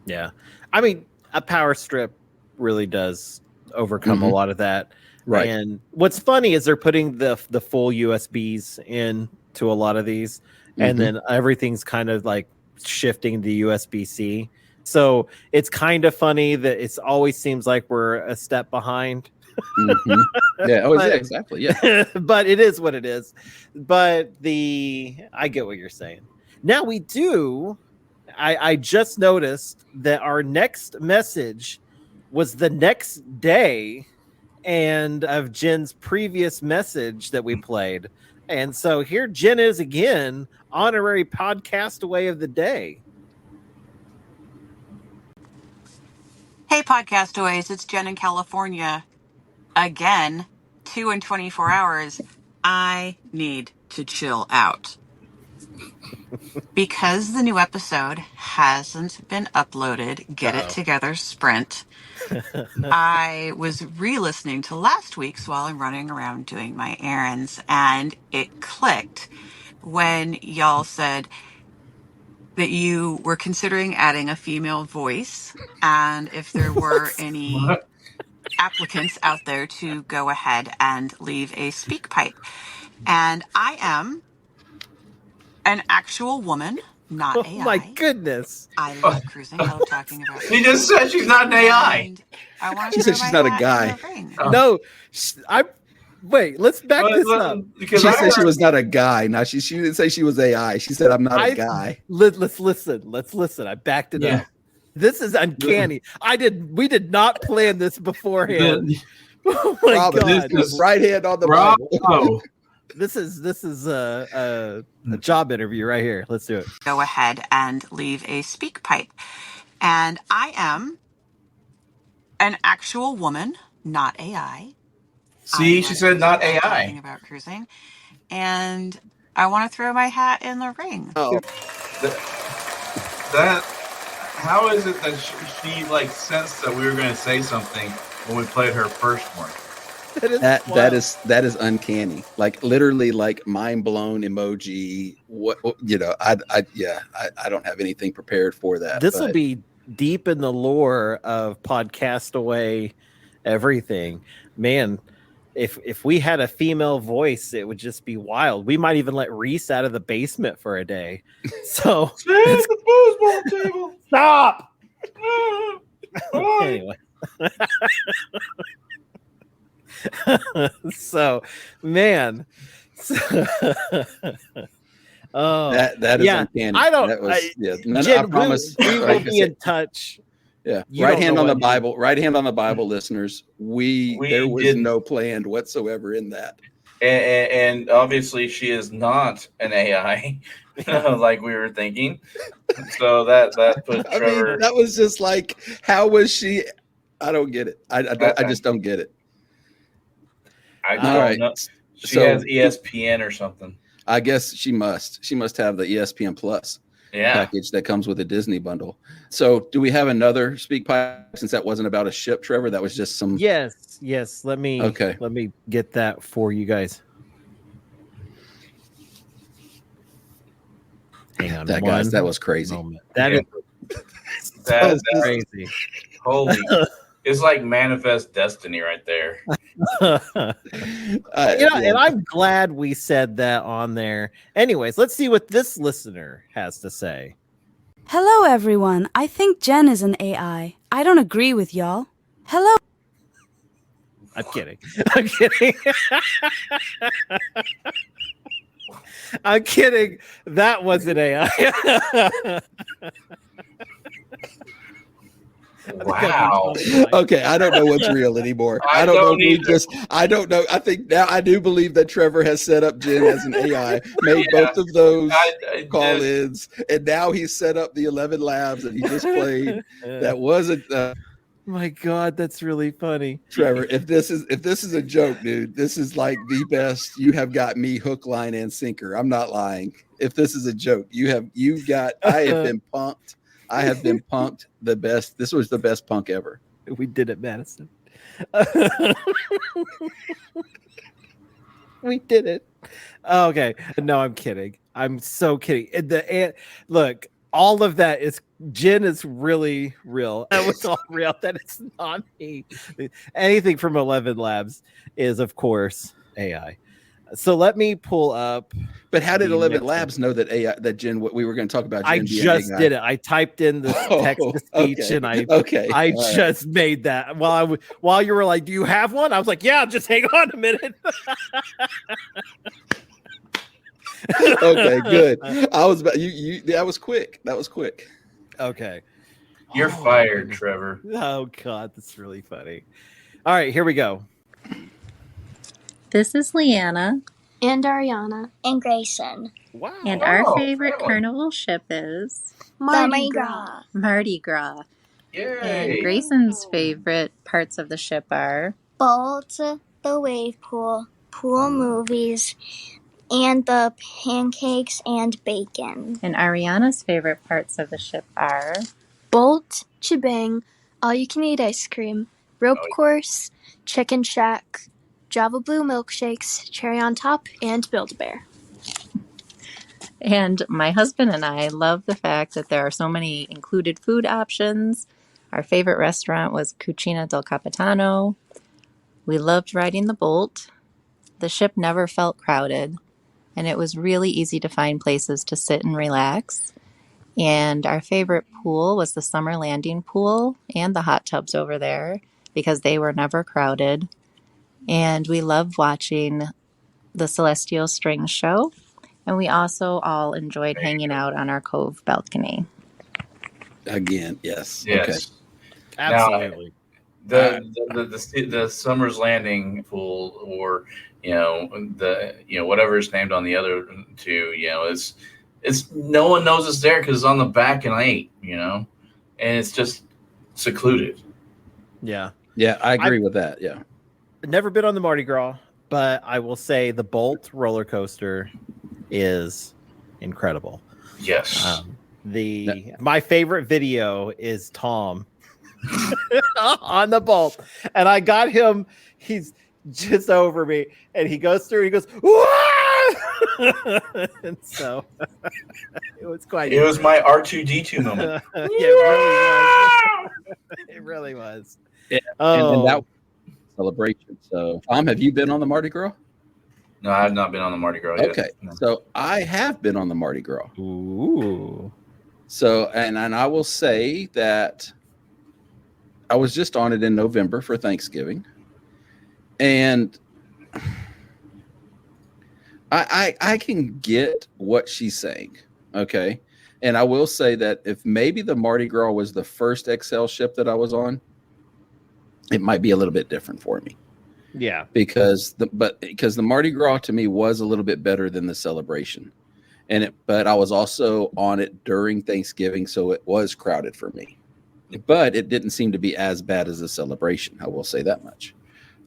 Speaker 2: Yeah. I mean, a power strip really does overcome a lot of that.
Speaker 3: Right.
Speaker 2: And what's funny is they're putting the full USBs in to a lot of these, and then everything's kind of like shifting to USB-C. So it's kind of funny that it always seems like we're a step behind.
Speaker 3: Yeah. Oh, yeah, exactly. Yeah.
Speaker 2: But it is what it is. But I get what you're saying. Now we do. I just noticed that our next message was the next day and of Jen's previous message that we played. And so here Jen is again, honorary podcast away of the day.
Speaker 7: Hey, Podcastaways, it's Jen in California. Again, 2 and 24 hours. I need to chill out. Because the new episode hasn't been uploaded, get it together, Sprint. I was re-listening to last week's while I'm running around doing my errands, and it clicked when y'all said that you were considering adding a female voice, and if there were any applicants out there to go ahead and leave a speak pipe. And I am an actual woman, not AI.
Speaker 2: Oh my goodness.
Speaker 7: I love cruising. I love talking about
Speaker 4: She just said she's not an AI.
Speaker 7: And I want
Speaker 3: She
Speaker 7: to
Speaker 3: said she's not a guy.
Speaker 2: No, wait, let's back this up.
Speaker 3: She said she was not a guy. Now she didn't say she was AI. She said I'm not a guy.
Speaker 2: Let's listen. I backed it up. This is uncanny. We did not plan this beforehand. Oh my God.
Speaker 3: This is right hand on the Bible.
Speaker 2: This is a job interview right here. Let's do it.
Speaker 7: Go ahead and leave a speak pipe. And I am an actual woman, not AI.
Speaker 4: See, she said not AI.
Speaker 7: Talking about cruising. And I want to throw my hat in the ring.
Speaker 3: Oh.
Speaker 4: How is it that she like sensed that we were going to say something when we played her first one?
Speaker 3: That is uncanny. Like literally, like mind blown emoji. What I don't have anything prepared for that.
Speaker 2: This will be deep in the lore of Podcast Away, everything, man. If we had a female voice, it would just be wild. We might even let Reese out of the basement for a day. So
Speaker 4: the foosball table.
Speaker 2: Stop. Anyway. So, man. Oh,
Speaker 3: that is uncanny.
Speaker 2: I don't.
Speaker 3: That was,
Speaker 2: Jen,
Speaker 3: I promise.
Speaker 2: we will be in touch.
Speaker 3: Yeah,
Speaker 2: You
Speaker 3: right
Speaker 2: don't
Speaker 3: hand
Speaker 2: know
Speaker 3: on the
Speaker 2: what
Speaker 3: Bible. Right hand on the Bible, listeners. There was no plan whatsoever in that.
Speaker 4: And obviously, she is not an AI, like we were thinking. So that put Trevor.
Speaker 3: I mean, that was just like, how was she? I don't get it. I just don't get it.
Speaker 4: I don't know. She has ESPN or something.
Speaker 3: I guess she must. She must have the ESPN Plus package that comes with a Disney bundle. So, do we have another speak pipe? Since that wasn't about a ship, Trevor, that was just some.
Speaker 2: Yes. Let me get that for you guys. Hang on,
Speaker 3: guys, that was crazy.
Speaker 2: That's crazy.
Speaker 4: Holy. It's like manifest destiny right there.
Speaker 2: And I'm glad we said that on there. Anyways, let's see what this listener has to say.
Speaker 8: Hello, everyone. I think Jen is an AI. I don't agree with y'all. Hello.
Speaker 2: I'm kidding. I'm kidding. That wasn't AI.
Speaker 4: Wow.
Speaker 3: Okay, I don't know what's real anymore. I don't know. I don't know. I think now I do believe that Trevor has set up Jen as an AI, made both of those call-ins, and now he's set up the 11 labs that he just played. That wasn't.
Speaker 2: My God, that's really funny,
Speaker 3: Trevor. If this is a joke, dude, this is like the best. You have got me hook, line, and sinker. I'm not lying. If this is a joke, I have been pumped I have been punked the best. This was the best punk ever.
Speaker 2: We did it, Madison. We did it. Okay. No, I'm kidding. I'm so kidding. Look, all of that is Jen is really real. That was all real. That is not me. Anything from 11 Labs is, of course, AI. So let me pull up.
Speaker 3: But how did
Speaker 2: the
Speaker 3: 11
Speaker 2: next
Speaker 3: Labs know that AI, that Jen, what we were going to talk about? Jen
Speaker 2: I
Speaker 3: being
Speaker 2: just
Speaker 3: AI?
Speaker 2: did it. I typed in the text to speech,
Speaker 3: okay.
Speaker 2: and I
Speaker 3: Okay. All
Speaker 2: just made that while you were like, "Do you have one?" I was like, "Yeah, just hang on a minute."
Speaker 3: Okay, good. I was about you. That was quick. That was quick.
Speaker 2: Okay.
Speaker 4: You're
Speaker 2: Oh,
Speaker 4: fired,
Speaker 2: goodness.
Speaker 4: Trevor.
Speaker 2: Oh God, that's really funny. All right, here we go.
Speaker 9: This is Leanna.
Speaker 10: And Ariana.
Speaker 11: And Grayson.
Speaker 2: Wow.
Speaker 9: And our
Speaker 4: Oh,
Speaker 9: favorite
Speaker 4: family.
Speaker 9: carnival ship is
Speaker 10: Mardi Gras.
Speaker 9: Mardi Gras.
Speaker 4: Yay.
Speaker 9: And Grayson's favorite parts of the ship are
Speaker 11: Bolt, the wave pool, pool movies, and the pancakes and bacon.
Speaker 9: And Ariana's favorite parts of the ship are
Speaker 10: Bolt, Chibang, all you can eat ice cream, rope course, chicken shack, Java Blue milkshakes, cherry on top, and Build-A-Bear.
Speaker 9: And my husband and I love the fact that there are so many included food options. Our favorite restaurant was Cucina del Capitano. We loved riding the Bolt. The ship never felt crowded, and it was really easy to find places to sit and relax. And our favorite pool was the summer landing pool and the hot tubs over there because they were never crowded. And we loved watching the Celestial String Show. And we also all enjoyed hanging out on our cove balcony.
Speaker 3: Again, yes.
Speaker 4: Yes.
Speaker 3: Okay.
Speaker 2: Absolutely.
Speaker 4: Now, the Summer's Landing pool, or whatever is named on the other two, it's no one knows it's there because it's on the back and and it's just secluded.
Speaker 2: Yeah.
Speaker 3: Yeah, I agree with that. Yeah.
Speaker 2: Never been on the Mardi Gras, but I will say the Bolt roller coaster is incredible.
Speaker 4: Yes.
Speaker 2: My favorite video is Tom on the Bolt, and I got him. He's just over me, and he goes through. He goes, and so it was quite.
Speaker 4: It was my R2D2 moment.
Speaker 2: It really was.
Speaker 3: Yeah,
Speaker 2: Oh,
Speaker 3: and that was a celebration. So, Tom, have you been on the Mardi Gras?
Speaker 4: No, I have not been on the Mardi Gras yet.
Speaker 3: Okay,
Speaker 4: No.
Speaker 3: so I have been on the Mardi Gras.
Speaker 2: ooh.
Speaker 3: So, and I will say that I was just on it in November for Thanksgiving, and I can get what she's saying, okay? And I will say that if maybe the Mardi Gras was the first XL ship that I was on, it might be a little bit different for me.
Speaker 2: Yeah.
Speaker 3: Because the Mardi Gras to me was a little bit better than the celebration. But I was also on it during Thanksgiving, so it was crowded for me. But it didn't seem to be as bad as the celebration, I will say that much.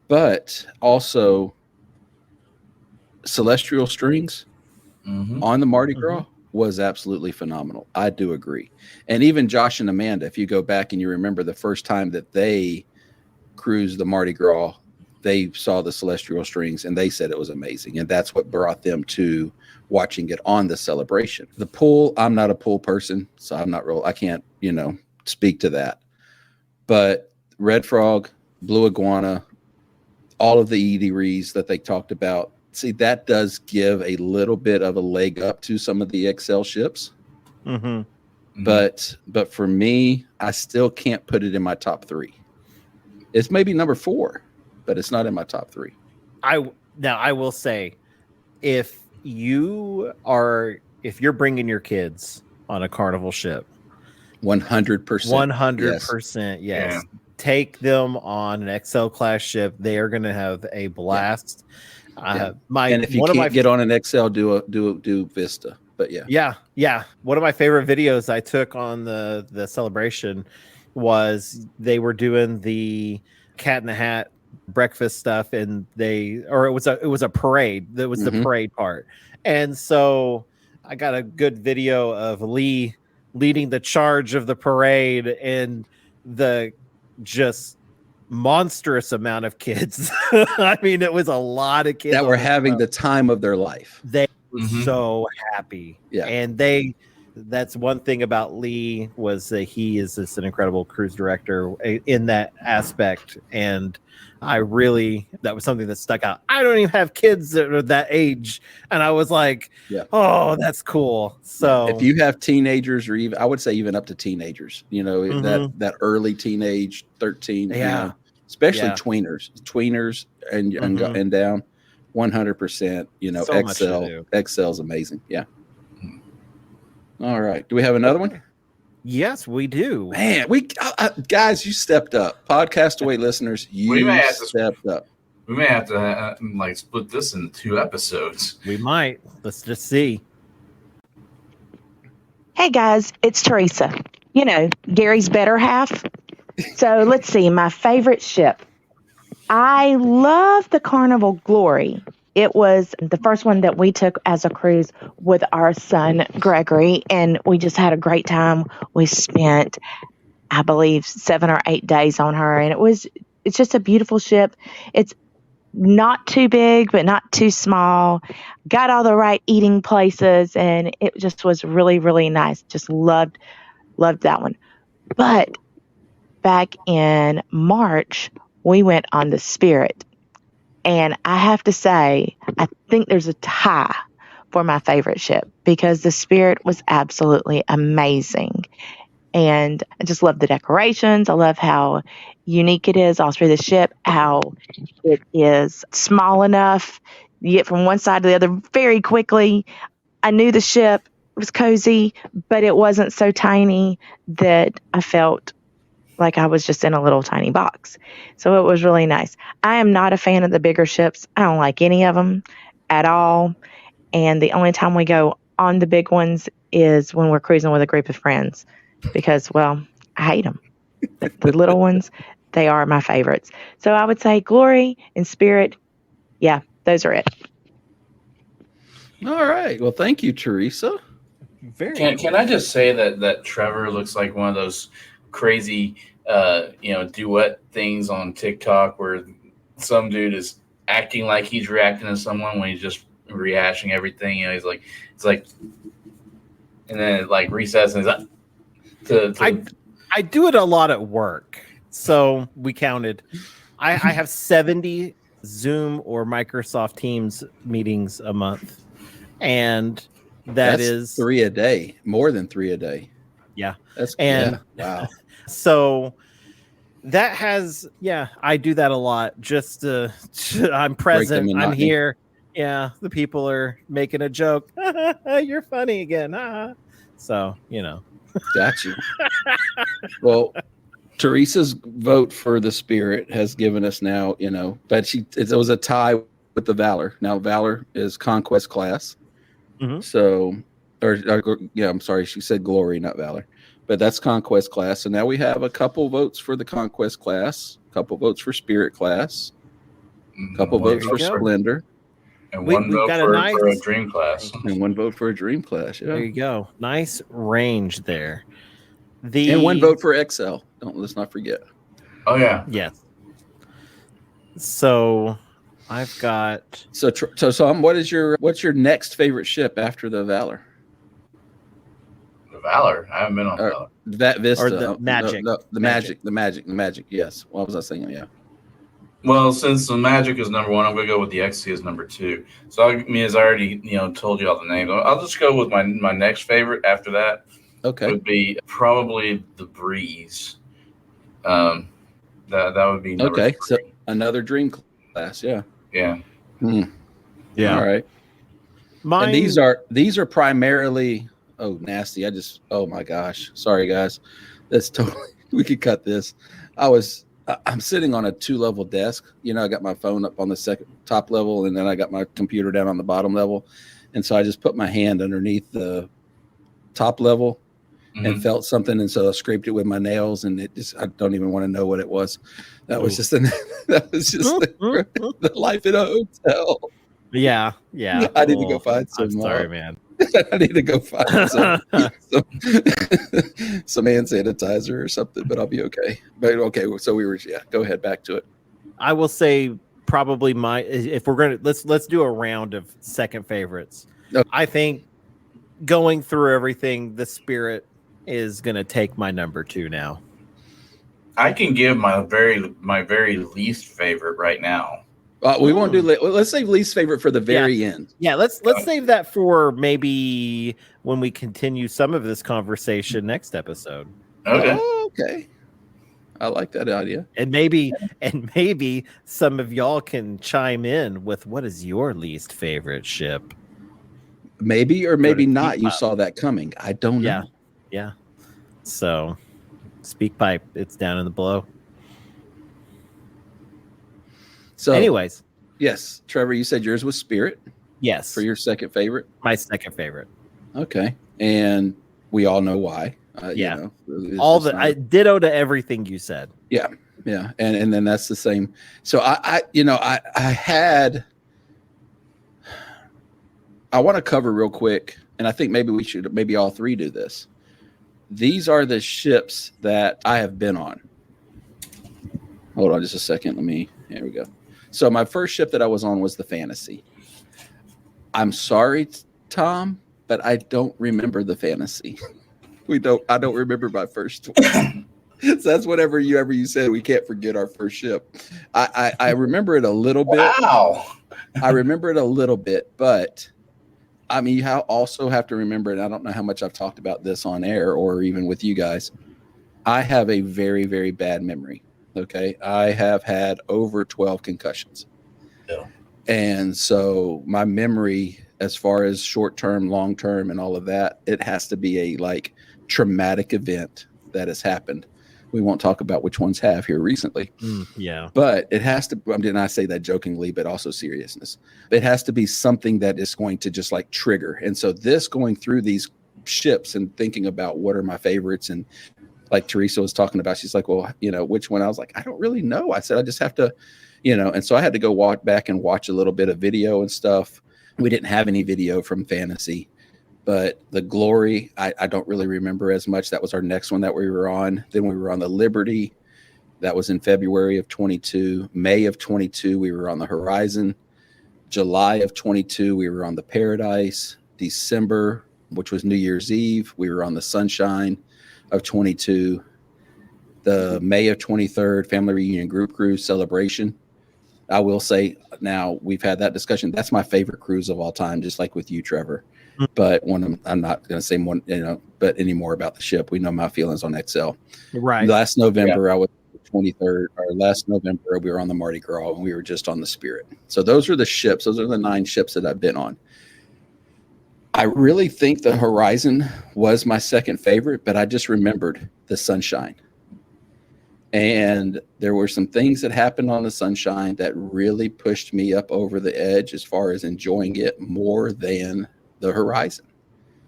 Speaker 3: But also Celestial Strings on the Mardi Gras was absolutely phenomenal. I do agree. And even Josh and Amanda, if you go back and you remember the first time that they cruised the Mardi Gras, they saw the Celestial Strings and they said it was amazing. And that's what brought them to watching it on the celebration. The pool, I'm not a pool person, so I can't, speak to that. But Red Frog, Blue Iguana, all of the eateries that they talked about, see, that does give a little bit of a leg up to some of the XL ships.
Speaker 2: Mm-hmm.
Speaker 3: But for me, I still can't put it in my top 3. It's maybe number 4, but it's not in my top 3.
Speaker 2: I will say, if you're bringing your kids on a Carnival ship,
Speaker 3: 100%,
Speaker 2: 100%, yes.
Speaker 4: Yeah.
Speaker 2: Take them on an XL class ship. They are going to have a blast.
Speaker 3: Yeah. And if you can't get on an XL, do Vista. But
Speaker 2: yeah. One of my favorite videos I took on the celebration was they were doing the Cat in the Hat breakfast stuff, and it was a parade. That was the parade part, and so I got a good video of Lee leading the charge of the parade and the just monstrous amount of kids. I mean, it was a lot of kids
Speaker 3: that were
Speaker 2: on
Speaker 3: having
Speaker 2: show.
Speaker 3: the time of their life.
Speaker 2: They were so happy.
Speaker 3: Yeah.
Speaker 2: And that's one thing about Lee, was that he is just an incredible cruise director in that aspect. And that was something that stuck out. I don't even have kids that are that age. And I was like, oh, that's cool. So
Speaker 3: if you have teenagers, or even, I would say even up to teenagers, that early teenage, 13, especially tweeners and down, 100%,
Speaker 2: so
Speaker 3: Excel's amazing. Yeah. All right. Do we have another one?
Speaker 2: Yes, we do.
Speaker 3: Man, guys, you stepped up. Podcast Away listeners, stepped up.
Speaker 4: We may have to split this into 2 episodes.
Speaker 2: We might. Let's just see.
Speaker 12: Hey guys, it's Teresa. Gary's better half. So let's see. My favorite ship. I love the Carnival Glory. It was the first one that we took as a cruise with our son, Gregory, and we just had a great time. We spent, I believe, 7 or 8 days on her, and it's just a beautiful ship. It's not too big, but not too small. Got all the right eating places, and it just was really, really nice. Just loved that one. But back in March, we went on the Spirit. And I have to say, I think there's a tie for my favorite ship, because the Spirit was absolutely amazing. And I just love the decorations. I love how unique it is all through the ship, how it is small enough. You get from one side to the other very quickly. I knew the ship was cozy, but it wasn't so tiny that I felt like I was just in a little tiny box. So it was really nice. I am not a fan of the bigger ships. I don't like any of them at all. And the only time we go on the big ones is when we're cruising with a group of friends, because, well, I hate them. The little ones, they are my favorites. So I would say Glory and Spirit. Yeah, those are it.
Speaker 3: All right. Well, thank you, Teresa.
Speaker 4: Can I just say that Trevor looks like one of those crazy duet things on TikTok where some dude is acting like he's reacting to someone when he's just rehashing everything. He's like, it's like, and then it like resets and he's like,
Speaker 2: I do it a lot at work. So we counted. I have 70 Zoom or Microsoft Teams meetings a month. And that's
Speaker 3: 3 a day, more than 3 a day.
Speaker 2: Yeah.
Speaker 3: Wow.
Speaker 2: So that I do that a lot. Just I'm present. I'm here. Yeah. The people are making a joke. You're funny again. So,
Speaker 3: Got you. Well, Teresa's vote for the Spirit has given us now, but it was a tie with the Valor. Now Valor is Conquest class. Mm-hmm. So, I'm sorry. She said Glory, not Valor. But that's Conquest class. So now we have a couple votes for the Conquest class, a couple votes for Spirit class, a couple votes for Splendor.
Speaker 4: And one vote for a Dream class.
Speaker 3: And one vote for a Dream class. Yeah.
Speaker 2: There you go. Nice range there.
Speaker 3: And one vote for XL. Let's not forget.
Speaker 4: Oh, yeah.
Speaker 2: Yes. So I've got.
Speaker 3: So what's your next favorite ship after the Valor?
Speaker 4: Valor. I haven't been on Valor.
Speaker 3: That Vista.
Speaker 2: Or the Magic.
Speaker 3: The Magic. Yes. What was I saying? Yeah.
Speaker 4: Well, since the Magic is number 1, I'm going to go with the XC as number 2. So, as I already, told you all the names, I'll just go with my next favorite after that.
Speaker 3: Okay.
Speaker 4: Would be probably the Breeze. That would be number 3.
Speaker 3: So another Dream class. Yeah.
Speaker 4: Yeah.
Speaker 2: Yeah.
Speaker 3: All right. And these are primarily. Oh, nasty. Oh my gosh. Sorry, guys. That's totally, we could cut this. I'm sitting on a 2-level desk. I got my phone up on the top level, and then I got my computer down on the bottom level. And so I just put my hand underneath the top level and felt something. And so I scraped it with my nails, and I don't even want to know what it was. That was just the life in a hotel.
Speaker 2: Yeah.
Speaker 3: I need to go find some
Speaker 2: I'm
Speaker 3: more.
Speaker 2: sorry, man.
Speaker 3: I need to go find some hand sanitizer or something, but I'll be okay. But okay, so go ahead, back to it.
Speaker 2: I will say probably if we're gonna let's do a round of second favorites.
Speaker 3: Okay.
Speaker 2: I think going through everything, the Spirit is gonna take my number 2 now.
Speaker 4: I can give my very least favorite right now.
Speaker 3: We won't do. Let's save least favorite for the very end.
Speaker 2: Yeah, let's save that for maybe when we continue some of this conversation next episode.
Speaker 4: Okay.
Speaker 3: Oh, okay. I like that idea.
Speaker 2: And maybe some of y'all can chime in with what is your least favorite ship.
Speaker 3: Maybe or maybe not. You saw that coming. I don't know.
Speaker 2: Yeah. So, speak pipe. It's down in the below.
Speaker 3: So,
Speaker 2: anyways,
Speaker 3: yes, Trevor, you said yours was Spirit.
Speaker 2: Yes,
Speaker 3: for your second favorite.
Speaker 2: My second favorite.
Speaker 3: Okay, and we all know why. You know,
Speaker 2: I ditto to everything you said.
Speaker 3: Yeah, and then that's the same. So I want to cover real quick, and I think maybe all three do this. These are the ships that I have been on. Hold on just a second. Here we go. So my first ship that I was on was the Fantasy. I'm sorry, Tom, but I don't remember the Fantasy. I don't remember my first one. So that's whatever you said. We can't forget our first ship. I remember it a little bit.
Speaker 4: Wow.
Speaker 3: I remember it a little bit, but I mean, you also have to remember, and I don't know how much I've talked about this on air or even with you guys. I have a very, very bad memory. Okay. I have had over 12 concussions.
Speaker 4: Yeah.
Speaker 3: And so my memory, as far as short-term, long-term, and all of that, it has to be a traumatic event that has happened. We won't talk about which ones have here recently.
Speaker 2: Yeah.
Speaker 3: But it has to, and I say that jokingly, but also seriousness. It has to be something that is going to just trigger. And so this going through these ships and thinking about what are my favorites, and like Teresa was talking about, she's like, well, which one? I was like, I don't really know. I said, I just have to, and so I had to go back and watch a little bit of video and stuff. We didn't have any video from Fantasy, but the Glory, I don't really remember as much. That was our next one that we were on. Then we were on the Liberty. That was in February of 22. May of 22, we were on the Horizon. July of 22, we were on the Paradise. December, which was New Year's Eve, we were on the Sunshine of 22. The May of 23rd, Family Reunion Group Cruise Celebration. I will say now, we've had that discussion. That's my favorite cruise of all time, just like with you, Trevor. But I'm not going to say one, but anymore about the ship. We know my feelings on Excel.
Speaker 2: Right.
Speaker 3: Last November, I was 23rd, or last November, we were on the Mardi Gras, and we were just on the Spirit. So those are the ships. Those are the 9 ships that I've been on. I really think the Horizon was my second favorite, but I just remembered the Sunshine. And there were some things that happened on the Sunshine that really pushed me up over the edge as far as enjoying it more than the Horizon.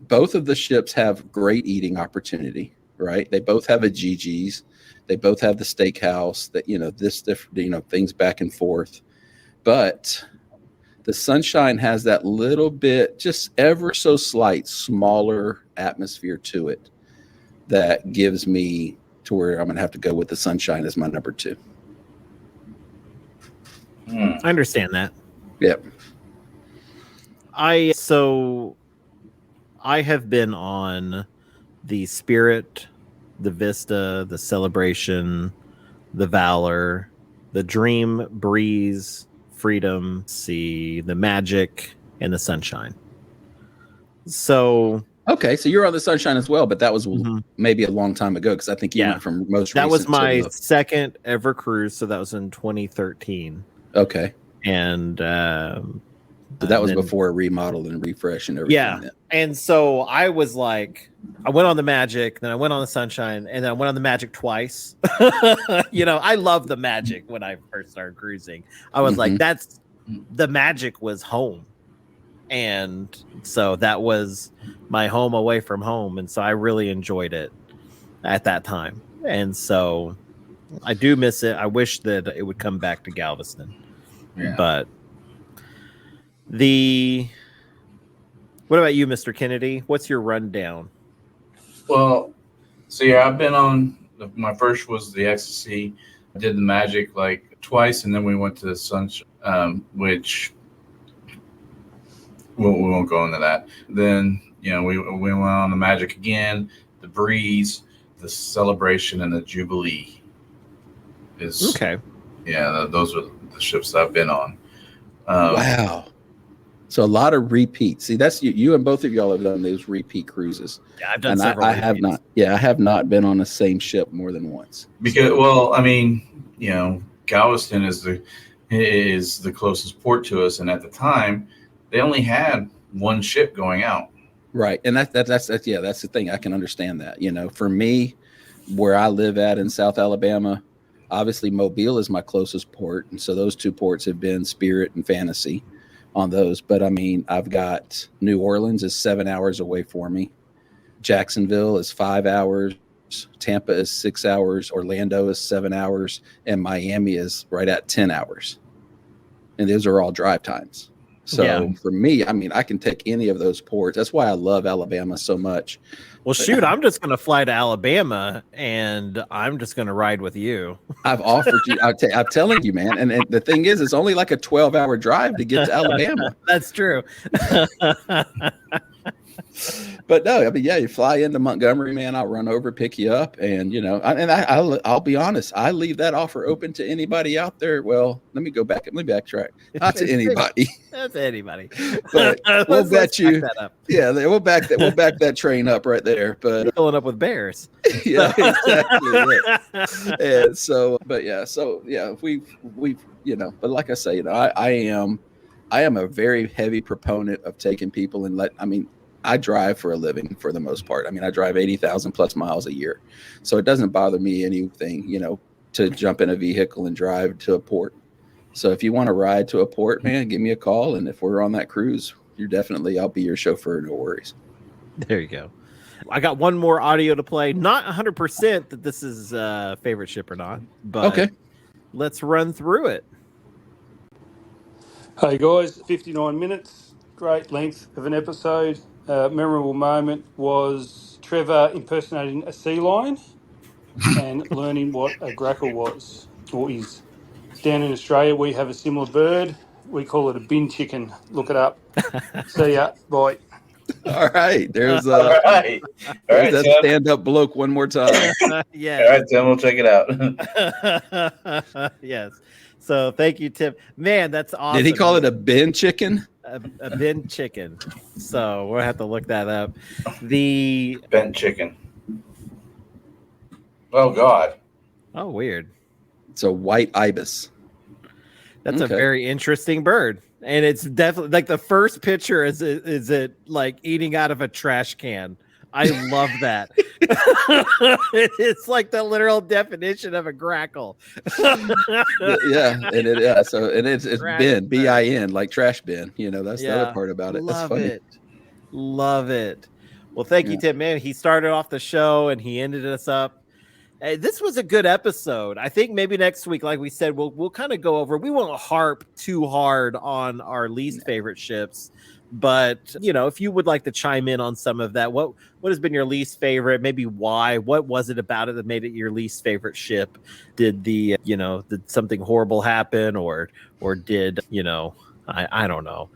Speaker 3: Both of the ships have great eating opportunity, right? They both have a GG's. They both have the steakhouse that, things back and forth. But the Sunshine has that little bit, just ever so slight, smaller atmosphere to it that gives me to where I'm going to have to go with the Sunshine as my number 2.
Speaker 2: I understand that.
Speaker 3: Yep.
Speaker 2: I have been on the Spirit, the Vista, the Celebration, the Valor, the Dream, Breeze, Freedom, the Magic, and the Sunshine. So
Speaker 3: okay, so you're on the Sunshine as well, but that was maybe a long time ago, because I think you went from most.
Speaker 2: That was my second ever cruise, so that was in 2013.
Speaker 3: Okay,
Speaker 2: and
Speaker 3: so that was before a remodel and refresh and everything.
Speaker 2: Yeah, and so I was like, I went on the Magic, then I went on the Sunshine, and then I went on the Magic twice. I loved the Magic when I first started cruising. I was like, the Magic was home. And so that was my home away from home. And so I really enjoyed it at that time. And so I do miss it. I wish that it would come back to Galveston. Yeah. But What about you, Mr. Kennedy? What's your rundown?
Speaker 4: Well, so yeah, I've been on. My first was the Ecstasy. I did the Magic like twice, and then we went to the Sunshine, which we won't go into that. Then we went on the Magic again, the Breeze, the Celebration, and the Jubilee. Is
Speaker 2: okay.
Speaker 4: Yeah, those are the ships that I've been on.
Speaker 3: Wow. So a lot of repeats. See, that's you and both of y'all have done those repeat cruises.
Speaker 2: Yeah, I've done
Speaker 3: and
Speaker 2: several.
Speaker 3: I have not. Yeah, I have not been on the same ship more than once.
Speaker 4: Because, well, I mean, Galveston is the closest port to us, and at the time, they only had one ship going out.
Speaker 3: Right, and that's the thing. I can understand that. For me, where I live at in South Alabama, obviously Mobile is my closest port, and so those two ports have been Spirit and Fantasy on those. But I mean, I've got New Orleans is 7 hours away for me. Jacksonville is 5 hours. Tampa is 6 hours. Orlando is 7 hours. And Miami is right at 10 hours. And those are all drive times. So for me, I mean, I can take any of those ports. That's why I love Alabama so much.
Speaker 2: Well, shoot, I'm just going to fly to Alabama and I'm just going to ride with you.
Speaker 3: I've offered you. I'm telling you, man. And the thing is, it's only like a 12-hour drive to get to Alabama.
Speaker 2: That's true.
Speaker 3: But no, I mean, yeah, you fly into Montgomery, man. I'll run over, pick you up, and I'll be honest. I leave that offer open to anybody out there. Well, let me backtrack. Not to anybody.
Speaker 2: That's anybody.
Speaker 3: But we'll bet you. Yeah, we'll back that train up right there. But
Speaker 2: filling up with bears.
Speaker 3: Yeah, exactly. Yeah. And so, but yeah, we've But like I say, I am a very heavy proponent of taking people and I drive for a living for the most part. I mean, I drive 80,000 plus miles a year. So it doesn't bother me anything, to jump in a vehicle and drive to a port. So if you want to ride to a port, man, give me a call. And if we're on that cruise, I'll be your chauffeur. No worries.
Speaker 2: There you go. I got one more audio to play. Not 100% that this is favorite ship or not, but
Speaker 3: okay.
Speaker 2: Let's run through it.
Speaker 5: Hey guys, 59 minutes. Great length of an episode. Memorable moment was Trevor impersonating a sea lion and learning what a grackle was or is. Down in Australia, we have a similar bird. We call it a bin chicken. Look it up. See ya. Bye.
Speaker 3: All right. There's
Speaker 4: All right,
Speaker 3: that
Speaker 4: Tim.
Speaker 3: stand-up bloke one more time.
Speaker 2: Yeah.
Speaker 4: All right, Tim, we'll check it out.
Speaker 2: Yes. So thank you, Tim. Man, that's awesome.
Speaker 3: Did he call it a bin chicken?
Speaker 2: A bin chicken. So we'll have to look that up. The
Speaker 4: bent chicken. Oh God.
Speaker 2: Oh, weird.
Speaker 3: It's a white ibis.
Speaker 2: That's a very interesting bird. And it's definitely like the first picture is it like eating out of a trash can. I love that. It's like the literal definition of a grackle.
Speaker 3: Yeah, and it's bin, bin, like trash bin. That's the other part about it. That's funny.
Speaker 2: Love it. Well, thank you, Tim. Man, he started off the show and he ended us up. This was a good episode. I think maybe next week, like we said, we'll kind of go over. We won't harp too hard on our least favorite ships. But, if you would like to chime in on some of that, what has been your least favorite? Maybe why? What was it about it that made it your least favorite ship? Did did something horrible happen or did, I don't know.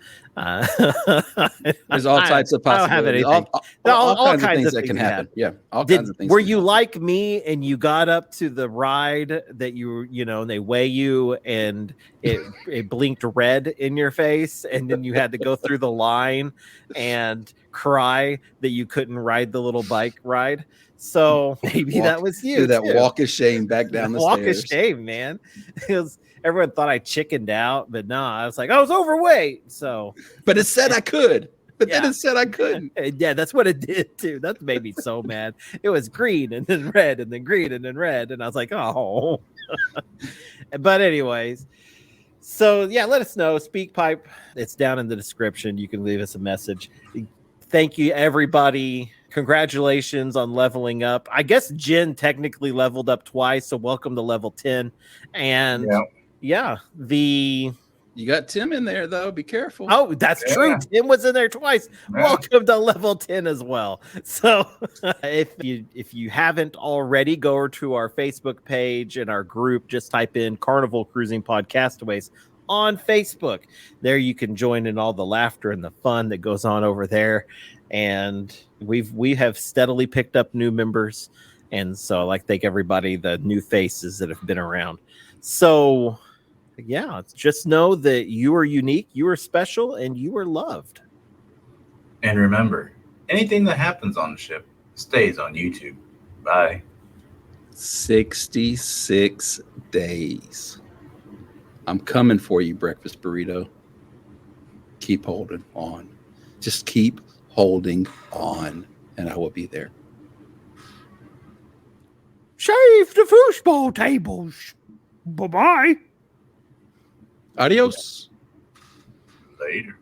Speaker 3: There's all types of possibilities.
Speaker 2: I don't have anything. All kinds of things
Speaker 3: can happen. Yeah, all
Speaker 2: kinds
Speaker 3: of things.
Speaker 2: Were you like me and you got up to the ride that and they weigh you and it blinked red in your face and then you had to go through the line and cry that you couldn't ride the little bike ride? So maybe that was you.
Speaker 3: Do that walk of shame back down the stairs.
Speaker 2: Walk of shame, man. Everyone thought I chickened out, but no, I was like, I was overweight.
Speaker 3: But it said I could. But then it said I couldn't.
Speaker 2: Yeah, that's what it did too. That made me so mad. It was green and then red and then green and then red. And I was like, oh. But anyways, so yeah, let us know. SpeakPipe, it's down in the description. You can leave us a message. Thank you, everybody. Congratulations on leveling up. I guess Jen technically leveled up twice, so welcome to level 10. And yeah, the
Speaker 3: You got Tim in there though. Be careful.
Speaker 2: Oh, that's true. Tim was in there twice.
Speaker 4: Yeah.
Speaker 2: Welcome to level 10 as well. So if you haven't already, go over to our Facebook page and our group. Just type in Carnival Cruising Podcastaways on Facebook. There you can join in all the laughter and the fun that goes on over there. And we have steadily picked up new members. And so I'd like to thank everybody, the new faces that have been around. So yeah, just know that you are unique, you are special, and you are loved.
Speaker 4: And remember, anything that happens on the ship stays on YouTube. Bye.
Speaker 3: 66 days. I'm coming for you, breakfast burrito. Keep holding on. Just keep holding on, and I will be there.
Speaker 2: Save the foosball tables. Bye-bye.
Speaker 3: Adios.
Speaker 4: Later.